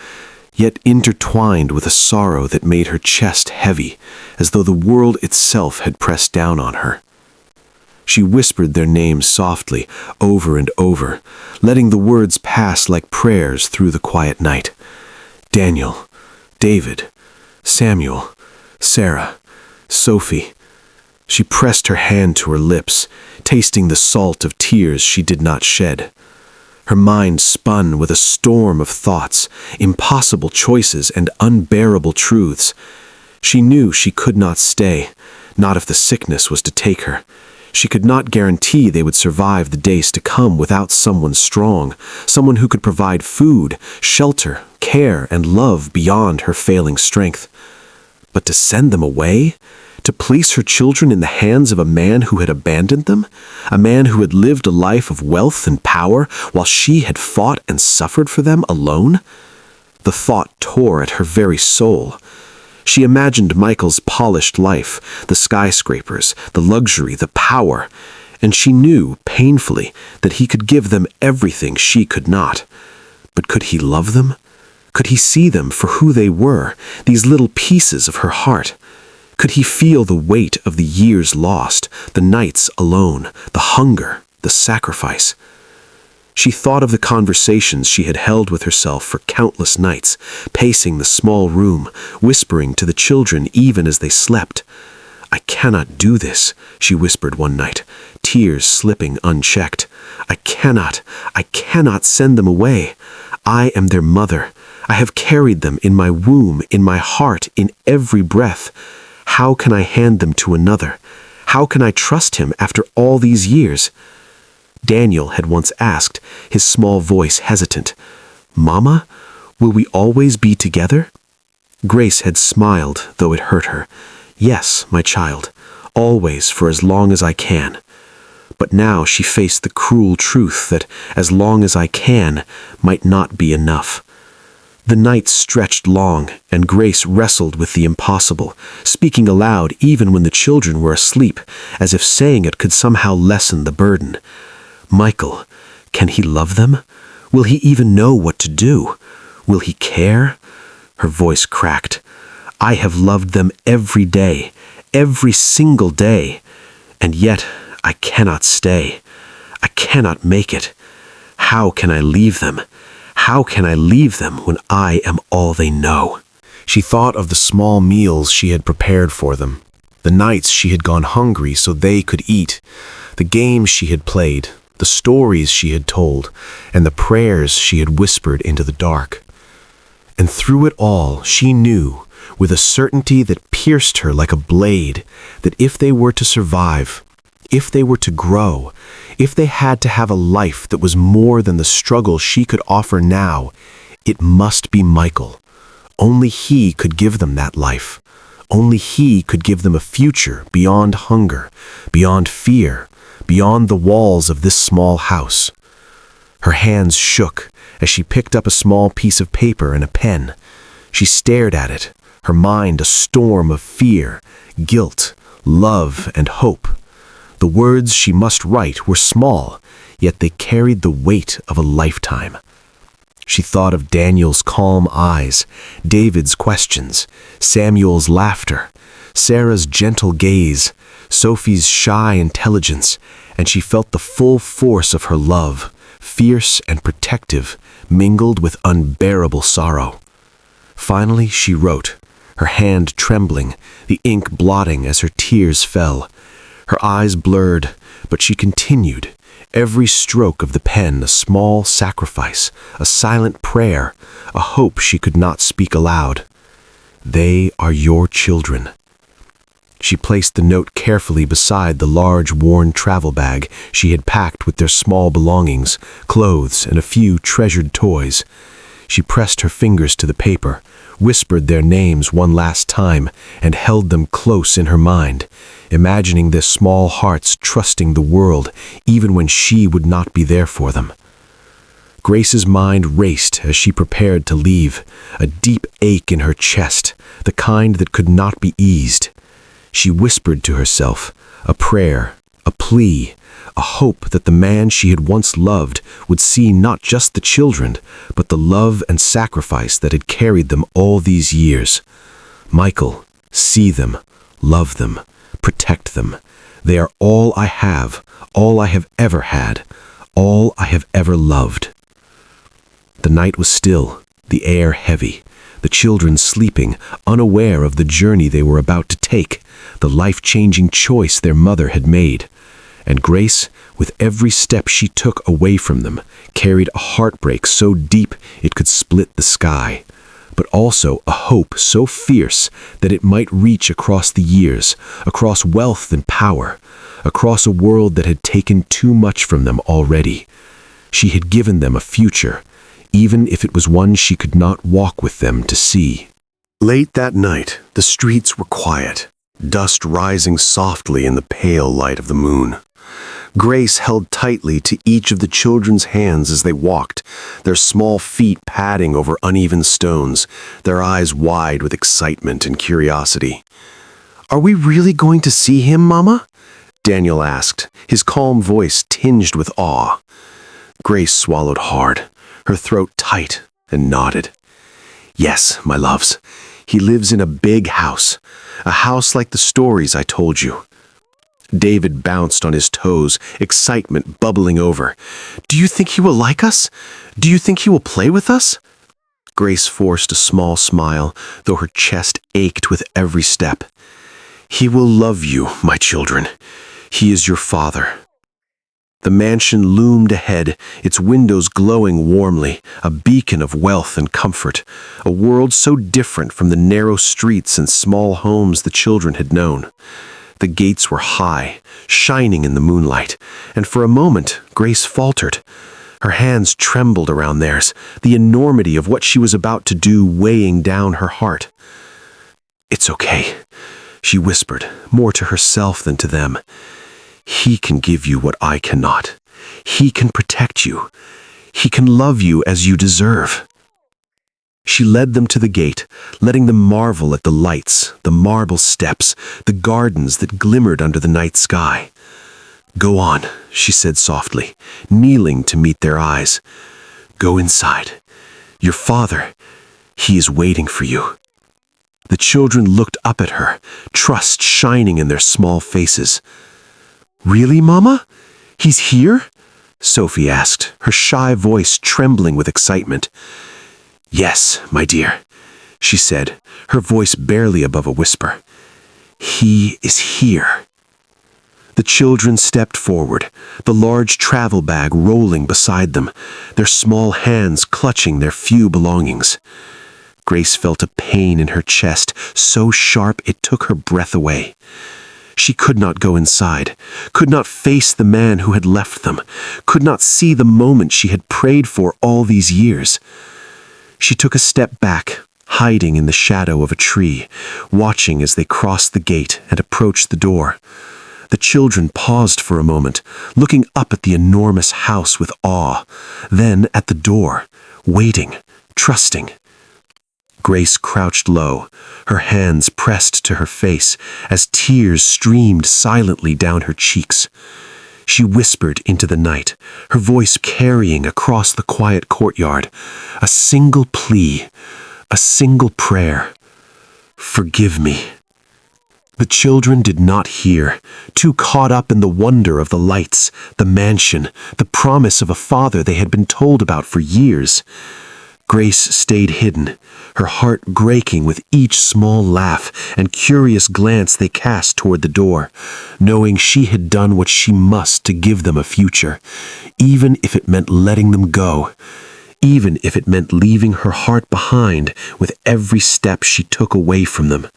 A: yet intertwined with a sorrow that made her chest heavy, as though the world itself had pressed down on her. She whispered their names softly, over and over, letting the words pass like prayers through the quiet night. Daniel, David, Samuel, Sarah, Sophie. She pressed her hand to her lips, tasting the salt of tears she did not shed. Her mind spun with a storm of thoughts, impossible choices and unbearable truths. She knew she could not stay, not if the sickness was to take her. She could not guarantee they would survive the days to come without someone strong, someone who could provide food, shelter, care, and love beyond her failing strength. But to send them away? To place her children in the hands of a man who had abandoned them? A man who had lived a life of wealth and power while she had fought and suffered for them alone? The thought tore at her very soul. She imagined Michael's polished life, the skyscrapers, the luxury, the power, and she knew, painfully, that he could give them everything she could not. But could he love them? Could he see them for who they were, these little pieces of her heart? Could he feel the weight of the years lost, the nights alone, the hunger, the sacrifice? She thought of the conversations she had held with herself for countless nights, pacing the small room, whispering to the children even as they slept. "I cannot do this," she whispered one night, tears slipping unchecked. I cannot send them away. I am their mother. I have carried them in my womb, in my heart, in every breath. How can I hand them to another? How can I trust him after all these years?" Daniel had once asked, his small voice hesitant, "Mama, will we always be together?" Grace had smiled, though it hurt her. "Yes, my child, always for as long as I can." But now she faced the cruel truth that as long as I can might not be enough. The nights stretched long, and Grace wrestled with the impossible, speaking aloud even when the children were asleep, as if saying it could somehow lessen the burden. Michael, can he love them? Will he even know what to do? Will he care? Her voice cracked. "I have loved them every day, every single day, and yet I cannot stay. I cannot make it. How can I leave them? How can I leave them when I am all they know?" She thought of the small meals she had prepared for them, the nights she had gone hungry so they could eat, the games she had played, the stories she had told, and the prayers she had whispered into the dark. And through it all, she knew, with a certainty that pierced her like a blade, that if they were to survive, if they were to grow, if they had to have a life that was more than the struggle she could offer now, it must be Michael. Only he could give them that life. Only he could give them a future beyond hunger, beyond fear, beyond the walls of this small house. Her hands shook as she picked up a small piece of paper and a pen. She stared at it, her mind a storm of fear, guilt, love, and hope. The words she must write were small, yet they carried the weight of a lifetime. She thought of Daniel's calm eyes, David's questions, Samuel's laughter, Sarah's gentle gaze, Sophie's shy intelligence, and she felt the full force of her love, fierce and protective, mingled with unbearable sorrow. Finally she wrote, her hand trembling, the ink blotting as her tears fell. Her eyes blurred, but she continued, every stroke of the pen a small sacrifice, a silent prayer, a hope she could not speak aloud. "They are your children." She placed the note carefully beside the large worn travel bag she had packed with their small belongings, clothes, and a few treasured toys. She pressed her fingers to the paper, whispered their names one last time, and held them close in her mind, imagining their small hearts trusting the world even when she would not be there for them. Grace's mind raced as she prepared to leave, a deep ache in her chest, the kind that could not be eased. She whispered to herself, a prayer, a plea, a hope that the man she had once loved would see not just the children, but the love and sacrifice that had carried them all these years. Michael, see them, love them, protect them. They are all I have ever had, all I have ever loved. The night was still, the air heavy, the children sleeping, unaware of the journey they were about to take, the life-changing choice their mother had made. And Grace, with every step she took away from them, carried a heartbreak so deep it could split the sky. but also a hope so fierce that it might reach across the years, across wealth and power, across a world that had taken too much from them already. She had given them a future, even if it was one she could not walk with them to see. Late that night, the streets were quiet, dust rising softly in the pale light of the moon. Grace held tightly to each of the children's hands as they walked, their small feet padding over uneven stones, their eyes wide with excitement and curiosity. "Are we really going to see him, Mama?" Daniel asked, his calm voice tinged with awe. Grace swallowed hard, her throat tight, and nodded. "Yes, my loves. He lives in a big house, a house like the stories I told you." David bounced on his toes, excitement bubbling over. "Do you think he will like us? Do you think he will play with us?" Grace forced a small smile, though her chest ached with every step. "He will love you, my children. He is your father." The mansion loomed ahead, its windows glowing warmly, a beacon of wealth and comfort, a world so different from the narrow streets and small homes the children had known. The gates were high, shining in the moonlight, and for a moment Grace faltered. Her hands trembled around theirs, the enormity of what she was about to do weighing down her heart. "It's okay," she whispered, more to herself than to them. "He can give you what I cannot. He can protect you. He can love you as you deserve." She led them to the gate, letting them marvel at the lights, the marble steps, the gardens that glimmered under the night sky. "Go on," she said softly, kneeling to meet their eyes. "Go inside. Your father, he is waiting for you." The children looked up at her, trust shining in their small faces. "Really, Mama? He's here?" Sophie asked, her shy voice trembling with excitement. "Yes, my dear," she said, her voice barely above a whisper. "He is here." The children stepped forward, the large travel bag rolling beside them, their small hands clutching their few belongings. Grace felt a pain in her chest, so sharp it took her breath away. She could not go inside, could not face the man who had left them, could not see the moment she had prayed for all these years. She took a step back, hiding in the shadow of a tree, watching as they crossed the gate and approached the door. The children paused for a moment, looking up at the enormous house with awe, then at the door, waiting, trusting. Grace crouched low, her hands pressed to her face as tears streamed silently down her cheeks. She whispered into the night, her voice carrying across the quiet courtyard, a single plea, a single prayer. "Forgive me." The children did not hear, too caught up in the wonder of the lights, the mansion, the promise of a father they had been told about for years. Grace stayed hidden, her heart breaking with each small laugh and curious glance they cast toward the door, knowing she had done what she must to give them a future, even if it meant letting them go, even if it meant leaving her heart behind with every step she took away from them.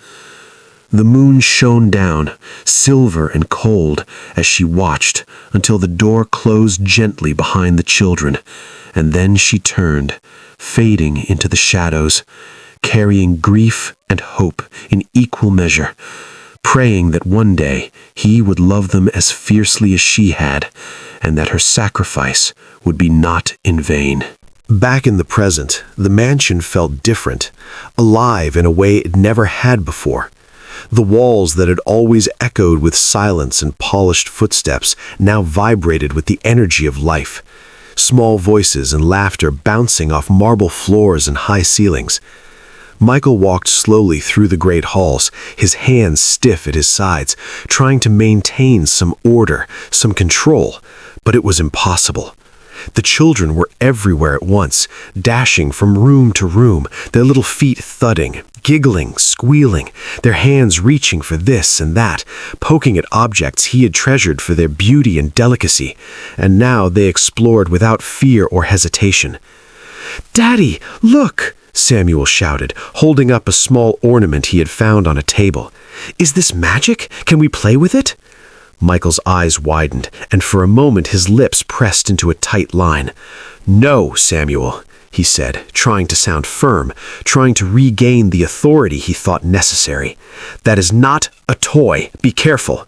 A: The moon shone down, silver and cold, as she watched until the door closed gently behind the children, and then she turned, fading into the shadows, carrying grief and hope in equal measure, praying that one day he would love them as fiercely as she had, and that her sacrifice would be not in vain. Back in the present, the mansion felt different, alive in a way it never had before. The walls that had always echoed with silence and polished footsteps now vibrated with the energy of life. Small voices and laughter bouncing off marble floors and high ceilings. Michael walked slowly through the great halls, his hands stiff at his sides, trying to maintain some order, some control, but it was impossible. The children were everywhere at once, dashing from room to room, their little feet thudding, giggling, squealing, their hands reaching for this and that, poking at objects he had treasured for their beauty and delicacy, and now they explored without fear or hesitation. "Daddy, look!" Samuel shouted, holding up a small ornament he had found on a table. "Is this magic? Can we play with it?" Michael's eyes widened, and for a moment his lips pressed into a tight line. "No, Samuel," he said, trying to sound firm, trying to regain the authority he thought necessary. "That is not a toy. Be careful."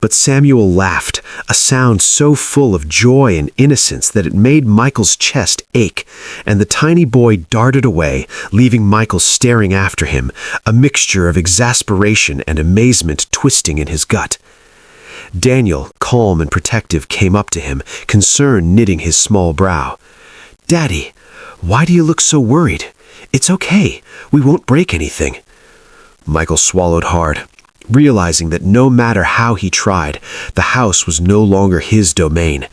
A: But Samuel laughed, a sound so full of joy and innocence that it made Michael's chest ache, and the tiny boy darted away, leaving Michael staring after him, a mixture of exasperation and amazement twisting in his gut. Daniel, calm and protective, came up to him, concern knitting his small brow. "Daddy, why do you look so worried? It's okay. We won't break anything." Michael swallowed hard, realizing that no matter how he tried, the house was no longer his domain.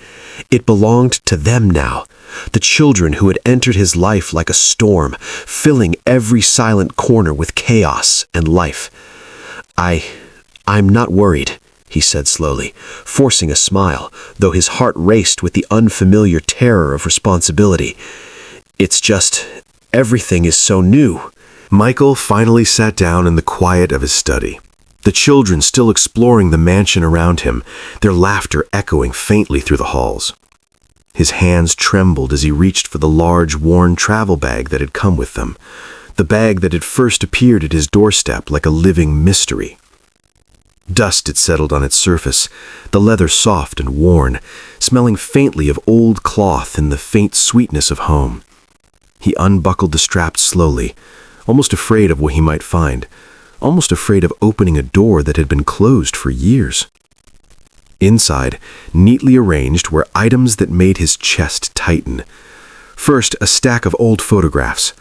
A: It belonged to them now, the children who had entered his life like a storm, filling every silent corner with chaos and life. I'm not worried," he said slowly, forcing a smile, though his heart raced with the unfamiliar terror of responsibility. "It's just, everything is so new." Michael finally sat down in the quiet of his study, the children still exploring the mansion around him, their laughter echoing faintly through the halls. His hands trembled as he reached for the large, worn travel bag that had come with them, the bag that had first appeared at his doorstep like a living mystery. Dust had settled on its surface, the leather soft and worn, smelling faintly of old cloth and the faint sweetness of home. He unbuckled the strap slowly, almost afraid of what he might find, almost afraid of opening a door that had been closed for years. Inside, neatly arranged, were items that made his chest tighten. First, a stack of old photographs.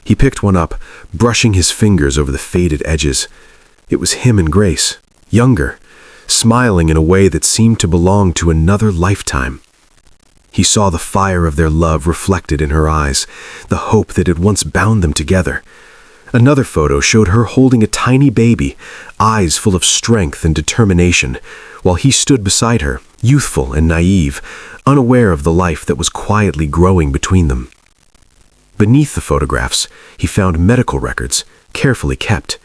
A: He picked one up, brushing his fingers over the faded edges. It was him and Grace, younger, smiling in a way that seemed to belong to another lifetime. He saw the fire of their love reflected in her eyes, the hope that had once bound them together. Another photo showed her holding a tiny baby, eyes full of strength and determination, while he stood beside her, youthful and naive, unaware of the life that was quietly growing between them. Beneath the photographs, he found medical records, carefully kept.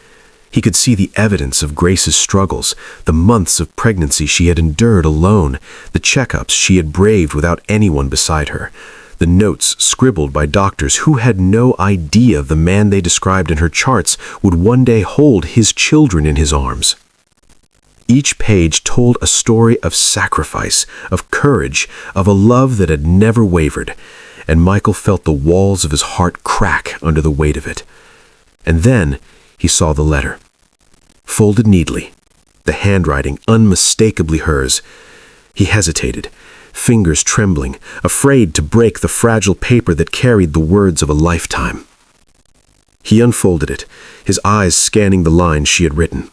A: He could see the evidence of Grace's struggles, the months of pregnancy she had endured alone, the checkups she had braved without anyone beside her, the notes scribbled by doctors who had no idea the man they described in her charts would one day hold his children in his arms. Each page told a story of sacrifice, of courage, of a love that had never wavered, and Michael felt the walls of his heart crack under the weight of it. And then he saw the letter, folded neatly, the handwriting unmistakably hers. He hesitated, fingers trembling, afraid to break the fragile paper that carried the words of a lifetime. He unfolded it, his eyes scanning the lines she had written.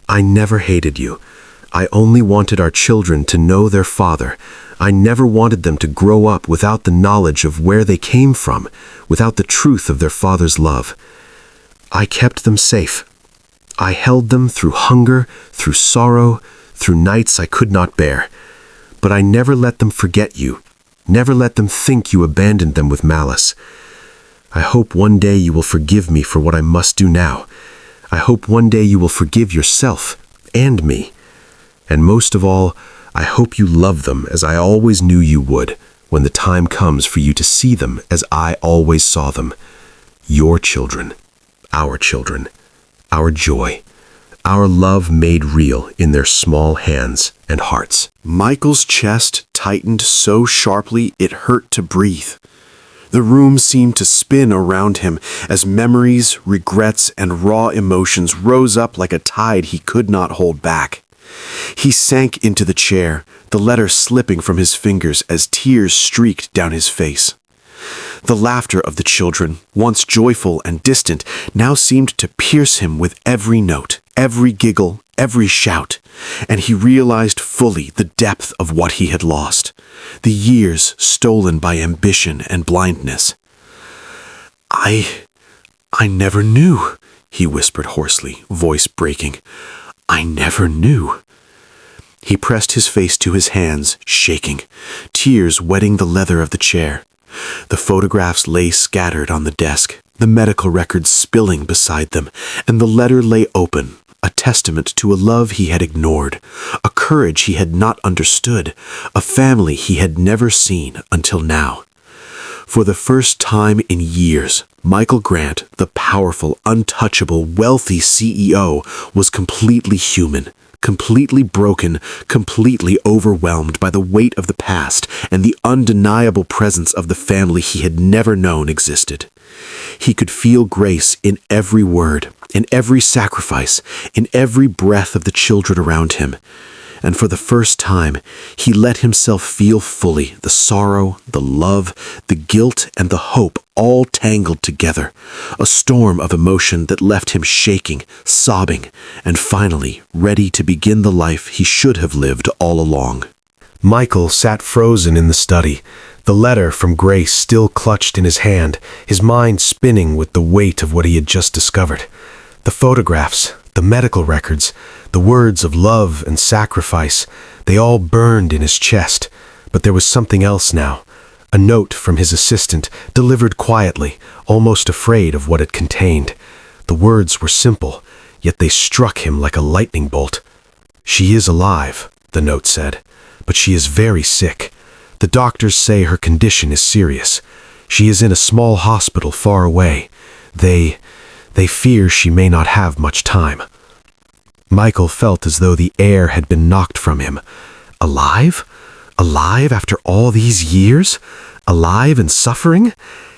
A: "I never hated you. I only wanted our children to know their father. I never wanted them to grow up without the knowledge of where they came from, without the truth of their father's love. I kept them safe. I held them through hunger, through sorrow, through nights I could not bear. But I never let them forget you, never let them think you abandoned them with malice. I hope one day you will forgive me for what I must do now. I hope one day you will forgive yourself and me. And most of all, I hope you love them as I always knew you would, when the time comes for you to see them as I always saw them. Your children, our joy, our love made real in their small hands and hearts." Michael's chest tightened so sharply it hurt to breathe. The room seemed to spin around him as memories, regrets, and raw emotions rose up like a tide he could not hold back. He sank into the chair, the letter slipping from his fingers as tears streaked down his face. The laughter of the children, once joyful and distant, now seemed to pierce him with every note, every giggle, every shout, and he realized fully the depth of what he had lost, the years stolen by ambition and blindness. I never knew," he whispered hoarsely, voice breaking. "I never knew." He pressed his face to his hands, shaking, tears wetting the leather of the chair. The photographs lay scattered on the desk, the medical records spilling beside them, and the letter lay open, a testament to a love he had ignored, a courage he had not understood, a family he had never seen until now. For the first time in years, Michael Grant, the powerful, untouchable, wealthy CEO, was completely human, completely broken, completely overwhelmed by the weight of the past and the undeniable presence of the family he had never known existed. He could feel grace in every word, in every sacrifice, in every breath of the children around him. And for the first time, he let himself feel fully the sorrow, the love, the guilt, and the hope all tangled together, a storm of emotion that left him shaking, sobbing, and finally ready to begin the life he should have lived all along. Michael sat frozen in the study, the letter from Grace still clutched in his hand, his mind spinning with the weight of what he had just discovered. The photographs, the medical records, the words of love and sacrifice, they all burned in his chest. But there was something else now. A note from his assistant, delivered quietly, almost afraid of what it contained. The words were simple, yet they struck him like a lightning bolt. "She is alive," the note said, "but she is very sick. The doctors say her condition is serious. She is in a small hospital far away. They fear she may not have much time." Michael felt as though the air had been knocked from him. Alive? Alive after all these years? Alive and suffering?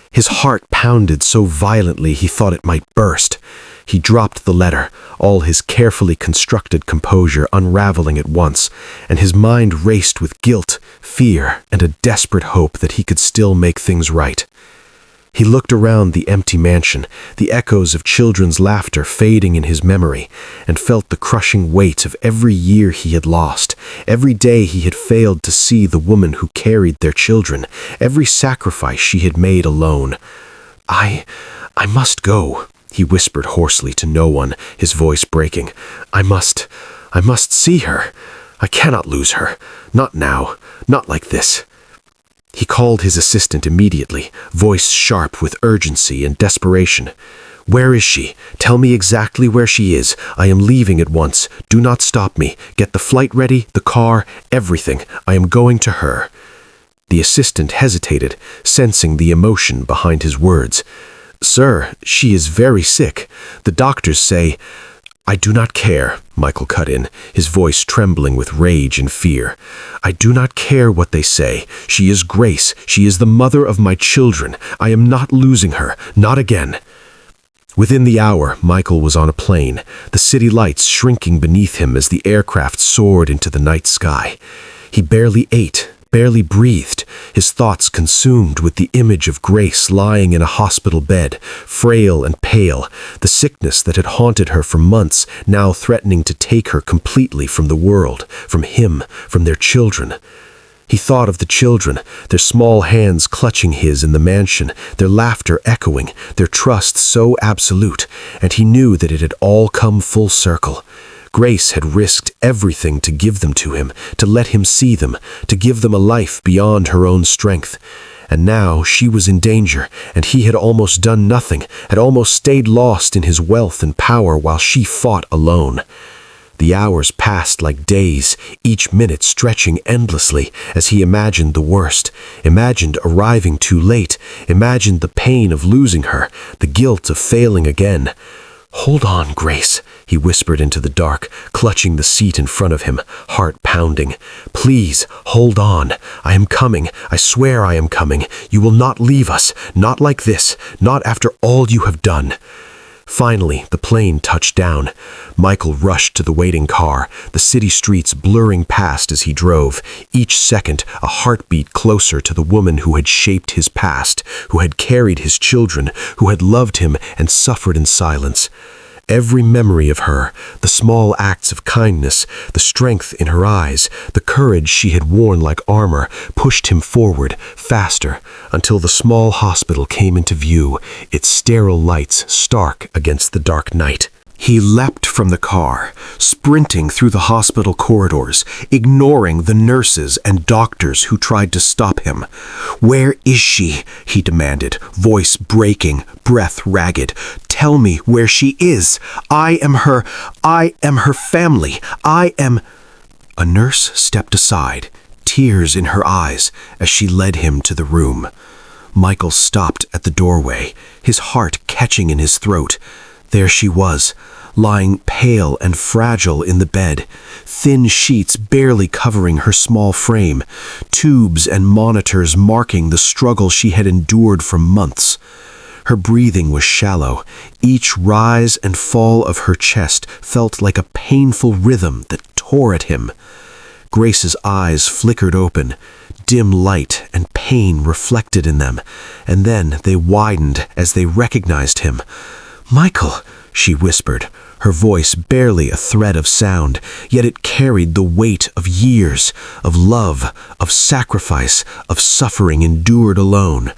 A: His heart pounded so violently he thought it might burst. He dropped the letter, all his carefully constructed composure unraveling at once, and his mind raced with guilt, fear, and a desperate hope that he could still make things right. He looked around the empty mansion, the echoes of children's laughter fading in his memory, and felt the crushing weight of every year he had lost, every day he had failed to see the woman who carried their children, every sacrifice she had made alone. I must go," he whispered hoarsely to no one, his voice breaking. I must see her. I cannot lose her. Not now. Not like this." He called his assistant immediately, voice sharp with urgency and desperation. "Where is she? Tell me exactly where she is. I am leaving at once. Do not stop me. Get the flight ready, the car, everything. I am going to her." The assistant hesitated, sensing the emotion behind his words. "Sir, she is very sick. The doctors say—" "I do not care," Michael cut in, his voice trembling with rage and fear. "I do not care what they say. She is Grace. She is the mother of my children. I am not losing her. Not again." Within the hour, Michael was on a plane, the city lights shrinking beneath him as the aircraft soared into the night sky. He barely ate, barely breathed, his thoughts consumed with the image of Grace lying in a hospital bed, frail and pale, the sickness that had haunted her for months, now threatening to take her completely from the world, from him, from their children. He thought of the children, their small hands clutching his in the mansion, their laughter echoing, their trust so absolute, and he knew that it had all come full circle. Grace had risked everything to give them to him, to let him see them, to give them a life beyond her own strength. And now she was in danger, and he had almost done nothing, had almost stayed lost in his wealth and power while she fought alone. The hours passed like days, each minute stretching endlessly as he imagined the worst, imagined arriving too late, imagined the pain of losing her, the guilt of failing again. "Hold on, Grace," he whispered into the dark, clutching the seat in front of him, heart pounding. "Please, hold on. I am coming. I swear I am coming. You will not leave us. Not like this. Not after all you have done." Finally, the plane touched down. Michael rushed to the waiting car, the city streets blurring past as he drove, each second a heartbeat closer to the woman who had shaped his past, who had carried his children, who had loved him and suffered in silence. Every memory of her, the small acts of kindness, the strength in her eyes, the courage she had worn like armor, pushed him forward, faster, until the small hospital came into view, its sterile lights stark against the dark night. He leapt from the car, sprinting through the hospital corridors, ignoring the nurses and doctors who tried to stop him. "Where is she?" he demanded, voice breaking, breath ragged. "Tell me where she is. I am her family. I am—" A nurse stepped aside, tears in her eyes, as she led him to the room. Michael stopped at the doorway, his heart catching in his throat. There she was, lying pale and fragile in the bed, thin sheets barely covering her small frame, tubes and monitors marking the struggle she had endured for months. Her breathing was shallow. Each rise and fall of her chest felt like a painful rhythm that tore at him. Grace's eyes flickered open, dim light and pain reflected in them, and then they widened as they recognized him. "Michael," she whispered, her voice barely a thread of sound, yet it carried the weight of years, of love, of sacrifice, of suffering endured alone.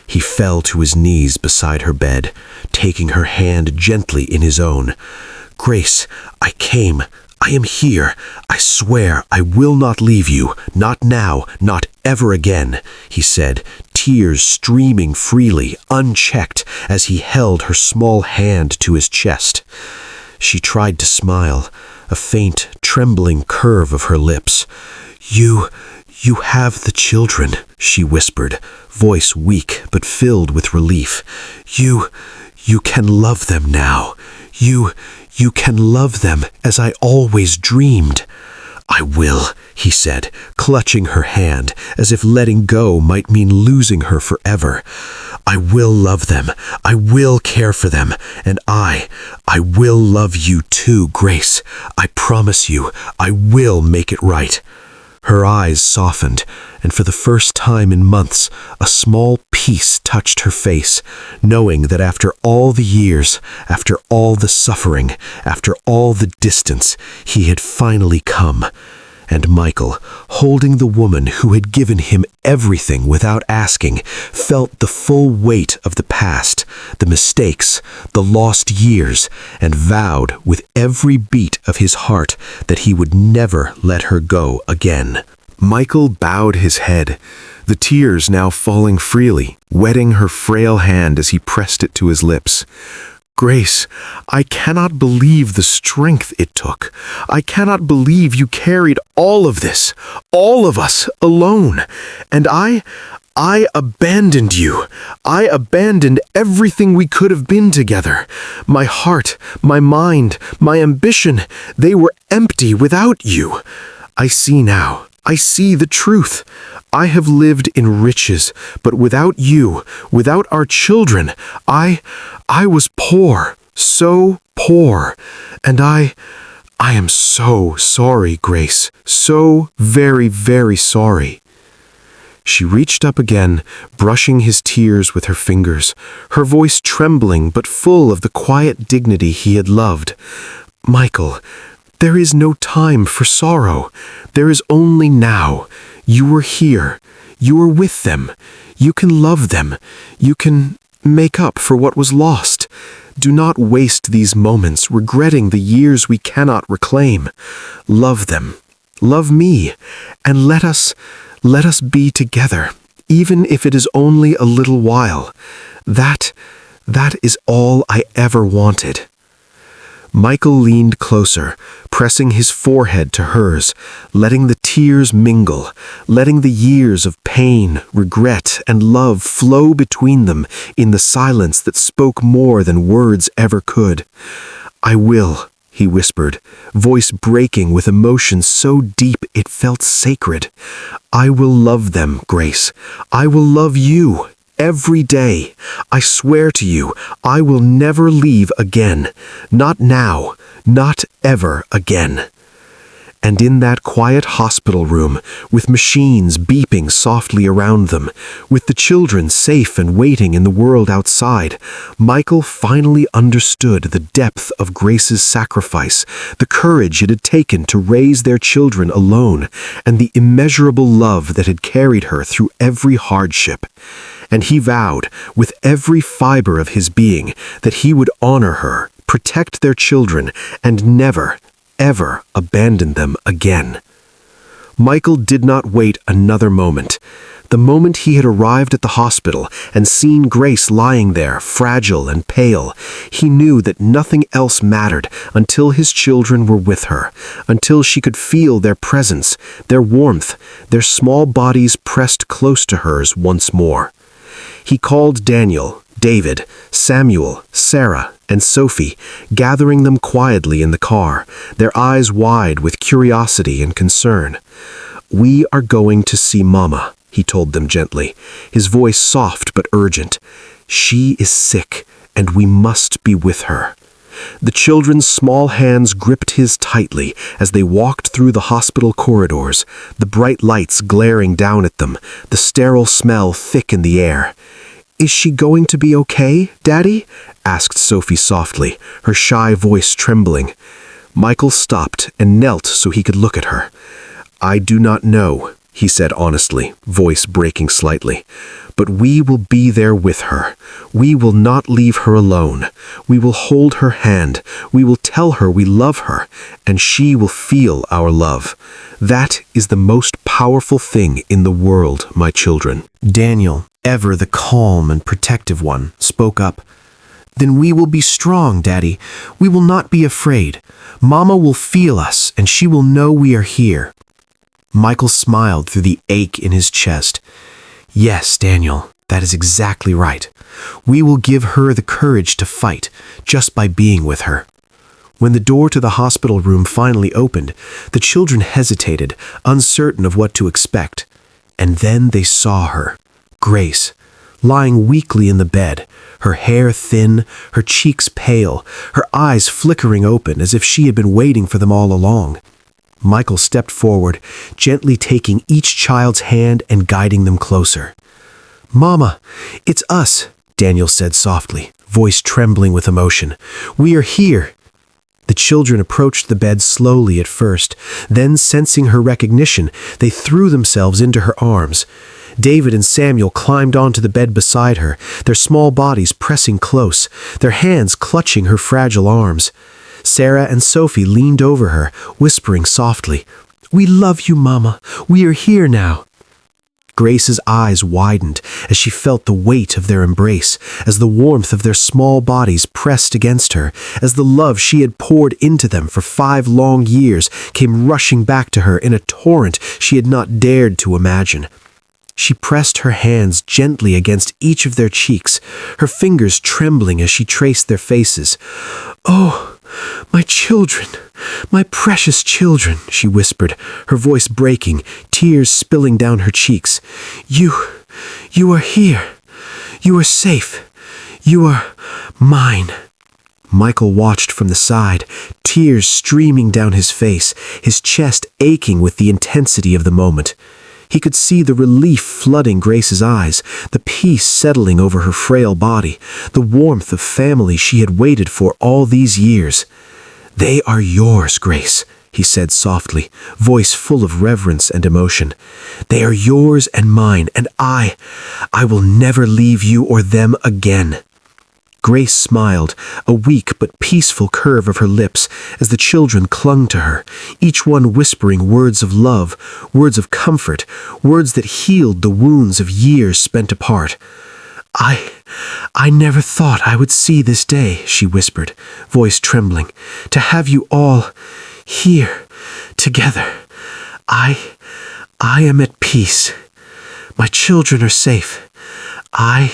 A: He fell to his knees beside her bed, taking her hand gently in his own. "Grace, I came. I am here. I swear I will not leave you, not now, not ever again," he said, tears streaming freely, unchecked, as he held her small hand to his chest. She tried to smile, a faint, trembling curve of her lips. You have the children," she whispered, voice weak but filled with relief. You can love them now. You can love them as I always dreamed." "I will," he said, clutching her hand, as if letting go might mean losing her forever. "I will love them. I will care for them. And I will love you too, Grace. I promise you, I will make it right." Her eyes softened, and for the first time in months, a small peace touched her face, knowing that after all the years, after all the suffering, after all the distance, he had finally come. And Michael, holding the woman who had given him everything without asking, felt the full weight of the past, the mistakes, the lost years, and vowed with every beat of his heart that he would never let her go again. Michael bowed his head, the tears now falling freely, wetting her frail hand as he pressed it to his lips. "Grace, I cannot believe the strength it took. I cannot believe you carried all of this, all of us, alone. And I abandoned you. I abandoned everything we could have been together. My heart, my mind, my ambition, they were empty without you. I see now. I see the truth. I have lived in riches, but without you, without our children, I was poor, so poor. And I am so sorry, Grace, so very, very sorry." She reached up again, brushing his tears with her fingers, her voice trembling but full of the quiet dignity he had loved. "Michael, there is no time for sorrow. There is only now. You were here. You were with them. You can love them. You can make up for what was lost. Do not waste these moments regretting the years we cannot reclaim. Love them. Love me. And let us be together, even if it is only a little while. That is all I ever wanted." Michael leaned closer, pressing his forehead to hers, letting the tears mingle, letting the years of pain, regret, and love flow between them in the silence that spoke more than words ever could. "I will," he whispered, voice breaking with emotion so deep it felt sacred. "I will love them, Grace. I will love you. Every day. I swear to you, I will never leave again. Not now, not ever again." And in that quiet hospital room, with machines beeping softly around them, with the children safe and waiting in the world outside, Michael finally understood the depth of Grace's sacrifice, the courage it had taken to raise their children alone, and the immeasurable love that had carried her through every hardship. And he vowed, with every fiber of his being, that he would honor her, protect their children, and never, ever abandon them again. Michael did not wait another moment. The moment he had arrived at the hospital and seen Grace lying there, fragile and pale, he knew that nothing else mattered until his children were with her, until she could feel their presence, their warmth, their small bodies pressed close to hers once more. He called Daniel, David, Samuel, Sarah, and Sophie, gathering them quietly in the car, their eyes wide with curiosity and concern. "We are going to see Mama," he told them gently, his voice soft but urgent. "She is sick, and we must be with her." The children's small hands gripped his tightly as they walked through the hospital corridors, the bright lights glaring down at them, the sterile smell thick in the air. "Is she going to be okay, Daddy?" asked Sophie softly, her shy voice trembling. Michael stopped and knelt so he could look at her. "I do not know," he said honestly, voice breaking slightly. "But we will be there with her. We will not leave her alone. We will hold her hand. We will tell her we love her, and she will feel our love. That is the most powerful thing in the world, my children." Daniel, ever the calm and protective one, spoke up. "Then we will be strong, Daddy. We will not be afraid. Mama will feel us, and she will know we are here." Michael smiled through the ache in his chest. "Yes, Daniel, that is exactly right. We will give her the courage to fight, just by being with her." When the door to the hospital room finally opened, the children hesitated, uncertain of what to expect. And then they saw her, Grace, lying weakly in the bed, her hair thin, her cheeks pale, her eyes flickering open as if she had been waiting for them all along. Michael stepped forward, gently taking each child's hand and guiding them closer. "Mama, it's us," Daniel said softly, voice trembling with emotion. "We are here." The children approached the bed slowly at first, then sensing her recognition, they threw themselves into her arms. David and Samuel climbed onto the bed beside her, their small bodies pressing close, their hands clutching her fragile arms. Sarah and Sophie leaned over her, whispering softly, "We love you, Mama. We are here now." Grace's eyes widened as she felt the weight of their embrace, as the warmth of their small bodies pressed against her, as the love she had poured into them for 5 long years came rushing back to her in a torrent she had not dared to imagine. She pressed her hands gently against each of their cheeks, her fingers trembling as she traced their faces. "Oh, my children, my precious children," she whispered, her voice breaking, tears spilling down her cheeks. You are here. You are safe. You are mine." Michael watched from the side, tears streaming down his face, his chest aching with the intensity of the moment. He could see the relief flooding Grace's eyes, the peace settling over her frail body, the warmth of family she had waited for all these years. "They are yours, Grace," he said softly, voice full of reverence and emotion. "They are yours and mine, and I will never leave you or them again." Grace smiled, a weak but peaceful curve of her lips as the children clung to her, each one whispering words of love, words of comfort, words that healed the wounds of years spent apart. I never thought I would see this day," she whispered, voice trembling, "to have you all here, together. I am at peace. My children are safe. I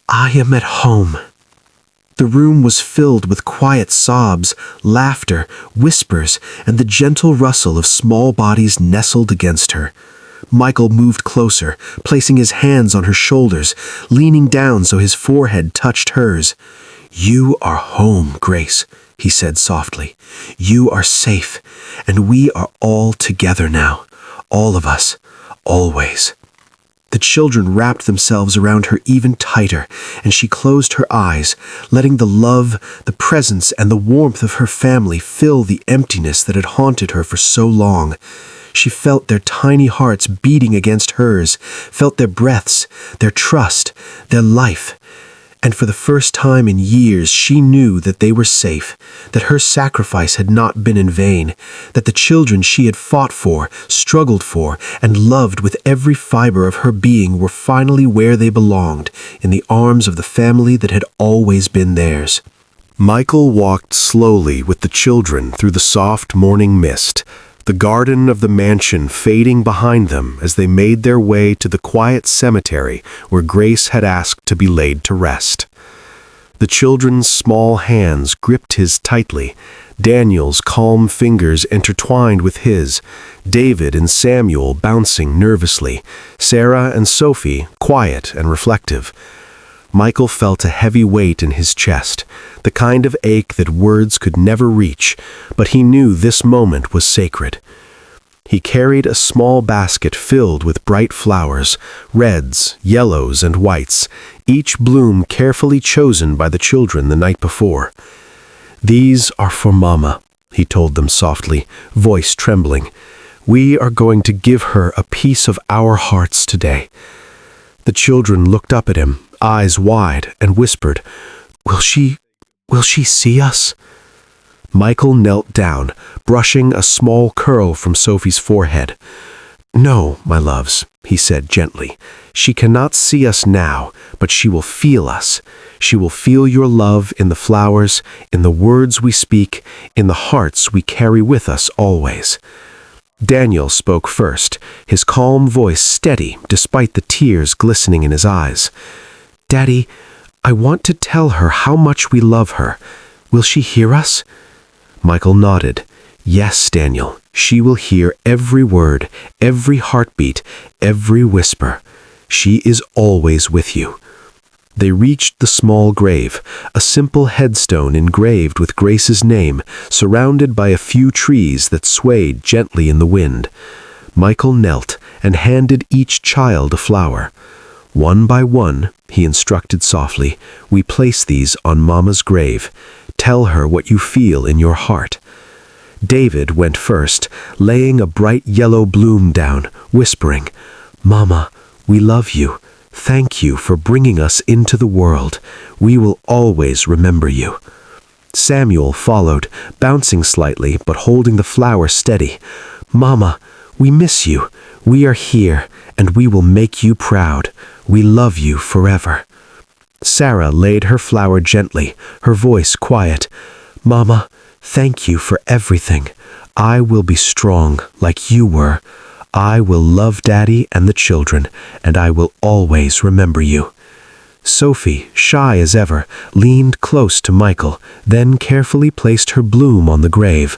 A: am at home." The room was filled with quiet sobs, laughter, whispers, and the gentle rustle of small bodies nestled against her. Michael moved closer, placing his hands on her shoulders, leaning down so his forehead touched hers. "You are home, Grace," he said softly. "You are safe, and we are all together now, all of us, always." The children wrapped themselves around her even tighter, and she closed her eyes, letting the love, the presence, and the warmth of her family fill the emptiness that had haunted her for so long. She felt their tiny hearts beating against hers, felt their breaths, their trust, their life.
B: And for the first time in years, she knew that they were safe, that her sacrifice had not been in vain, that the children she had fought for, struggled for, and loved with every fiber of her being were finally where they belonged, in the arms of the family that had always been theirs.
A: Michael walked slowly with the children through the soft morning mist, the garden of the mansion fading behind them as they made their way to the quiet cemetery where Grace had asked to be laid to rest. The children's small hands gripped his tightly, Daniel's calm fingers intertwined with his, David and Samuel bouncing nervously, Sarah and Sophie quiet and reflective. Michael felt a heavy weight in his chest, the kind of ache that words could never reach, but he knew this moment was sacred. He carried a small basket filled with bright flowers, reds, yellows, and whites, each bloom carefully chosen by the children the night before. "These are for Mama," he told them softly, voice trembling. "We are going to give her a piece of our hearts today." The children looked up at him, eyes wide, and whispered, Will she see us?" Michael knelt down, brushing a small curl from Sophie's forehead. "No, my loves," he said gently. "She cannot see us now, but she will feel us. She will feel your love in the flowers, in the words we speak, in the hearts we carry with us always." Daniel spoke first, his calm voice steady despite the tears glistening in his eyes. "Daddy, I want to tell her how much we love her. Will she hear us?" Michael nodded. "Yes, Daniel, she will hear every word, every heartbeat, every whisper. She is always with you." They reached the small grave, a simple headstone engraved with Grace's name, surrounded by a few trees that swayed gently in the wind. Michael knelt and handed each child a flower. "One by one," he instructed softly, "we place these on Mama's grave. Tell her what you feel in your heart." David went first, laying a bright yellow bloom down, whispering, "Mama, we love you. Thank you for bringing us into the world. We will always remember you." Samuel followed, bouncing slightly but holding the flower steady. "Mama, we miss you. We are here, and we will make you proud. We love you forever." Sarah laid her flower gently, her voice quiet. "Mama, thank you for everything. I will be strong like you were. I will love Daddy and the children, and I will always remember you." Sophie, shy as ever, leaned close to Michael, then carefully placed her bloom on the grave.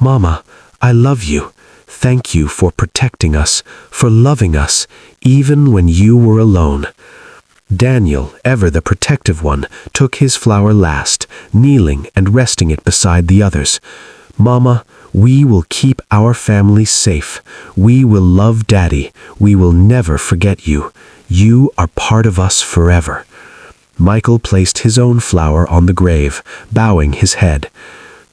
A: "Mama, I love you. Thank you for protecting us, for loving us, even when you were alone." Daniel, ever the protective one, took his flower last, kneeling and resting it beside the others. "Mama, we will keep our family safe. We will love Daddy. We will never forget you. You are part of us forever." Michael placed his own flower on the grave, bowing his head.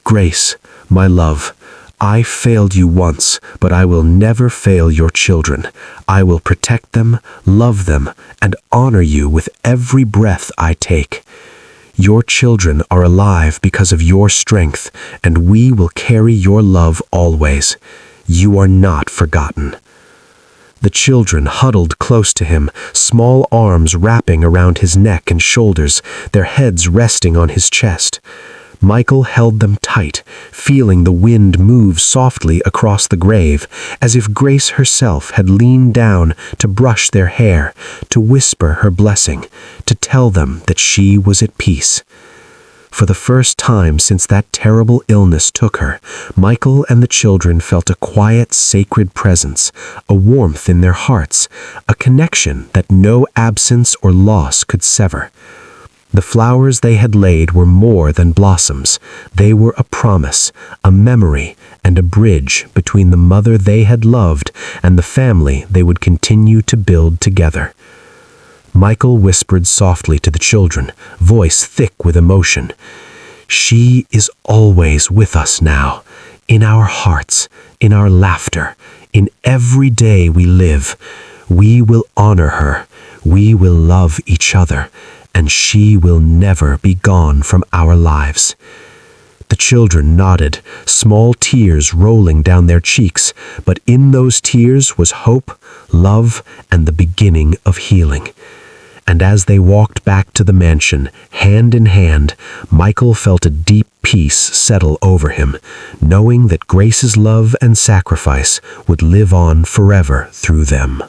A: "Grace, my love, I failed you once, but I will never fail your children. I will protect them, love them, and honor you with every breath I take. Your children are alive because of your strength, and we will carry your love always. You are not forgotten." The children huddled close to him, small arms wrapping around his neck and shoulders, their heads resting on his chest. Michael held them tight, feeling the wind move softly across the grave, as if Grace herself had leaned down to brush their hair, to whisper her blessing, to tell them that she was at peace. For the first time since that terrible illness took her, Michael and the children felt a quiet, sacred presence, a warmth in their hearts, a connection that no absence or loss could sever. The flowers they had laid were more than blossoms. They were a promise, a memory, and a bridge between the mother they had loved and the family they would continue to build together. Michael whispered softly to the children, voice thick with emotion. "She is always with us now, in our hearts, in our laughter, in every day we live. We will honor her. We will love each other.
B: and she will never be gone from our lives." The children nodded, small tears rolling down their cheeks, but in those tears was hope, love, and the beginning of healing. And as they walked back to the mansion, hand in hand, Michael felt a deep peace settle over him, knowing that Grace's love and sacrifice would live on forever through them.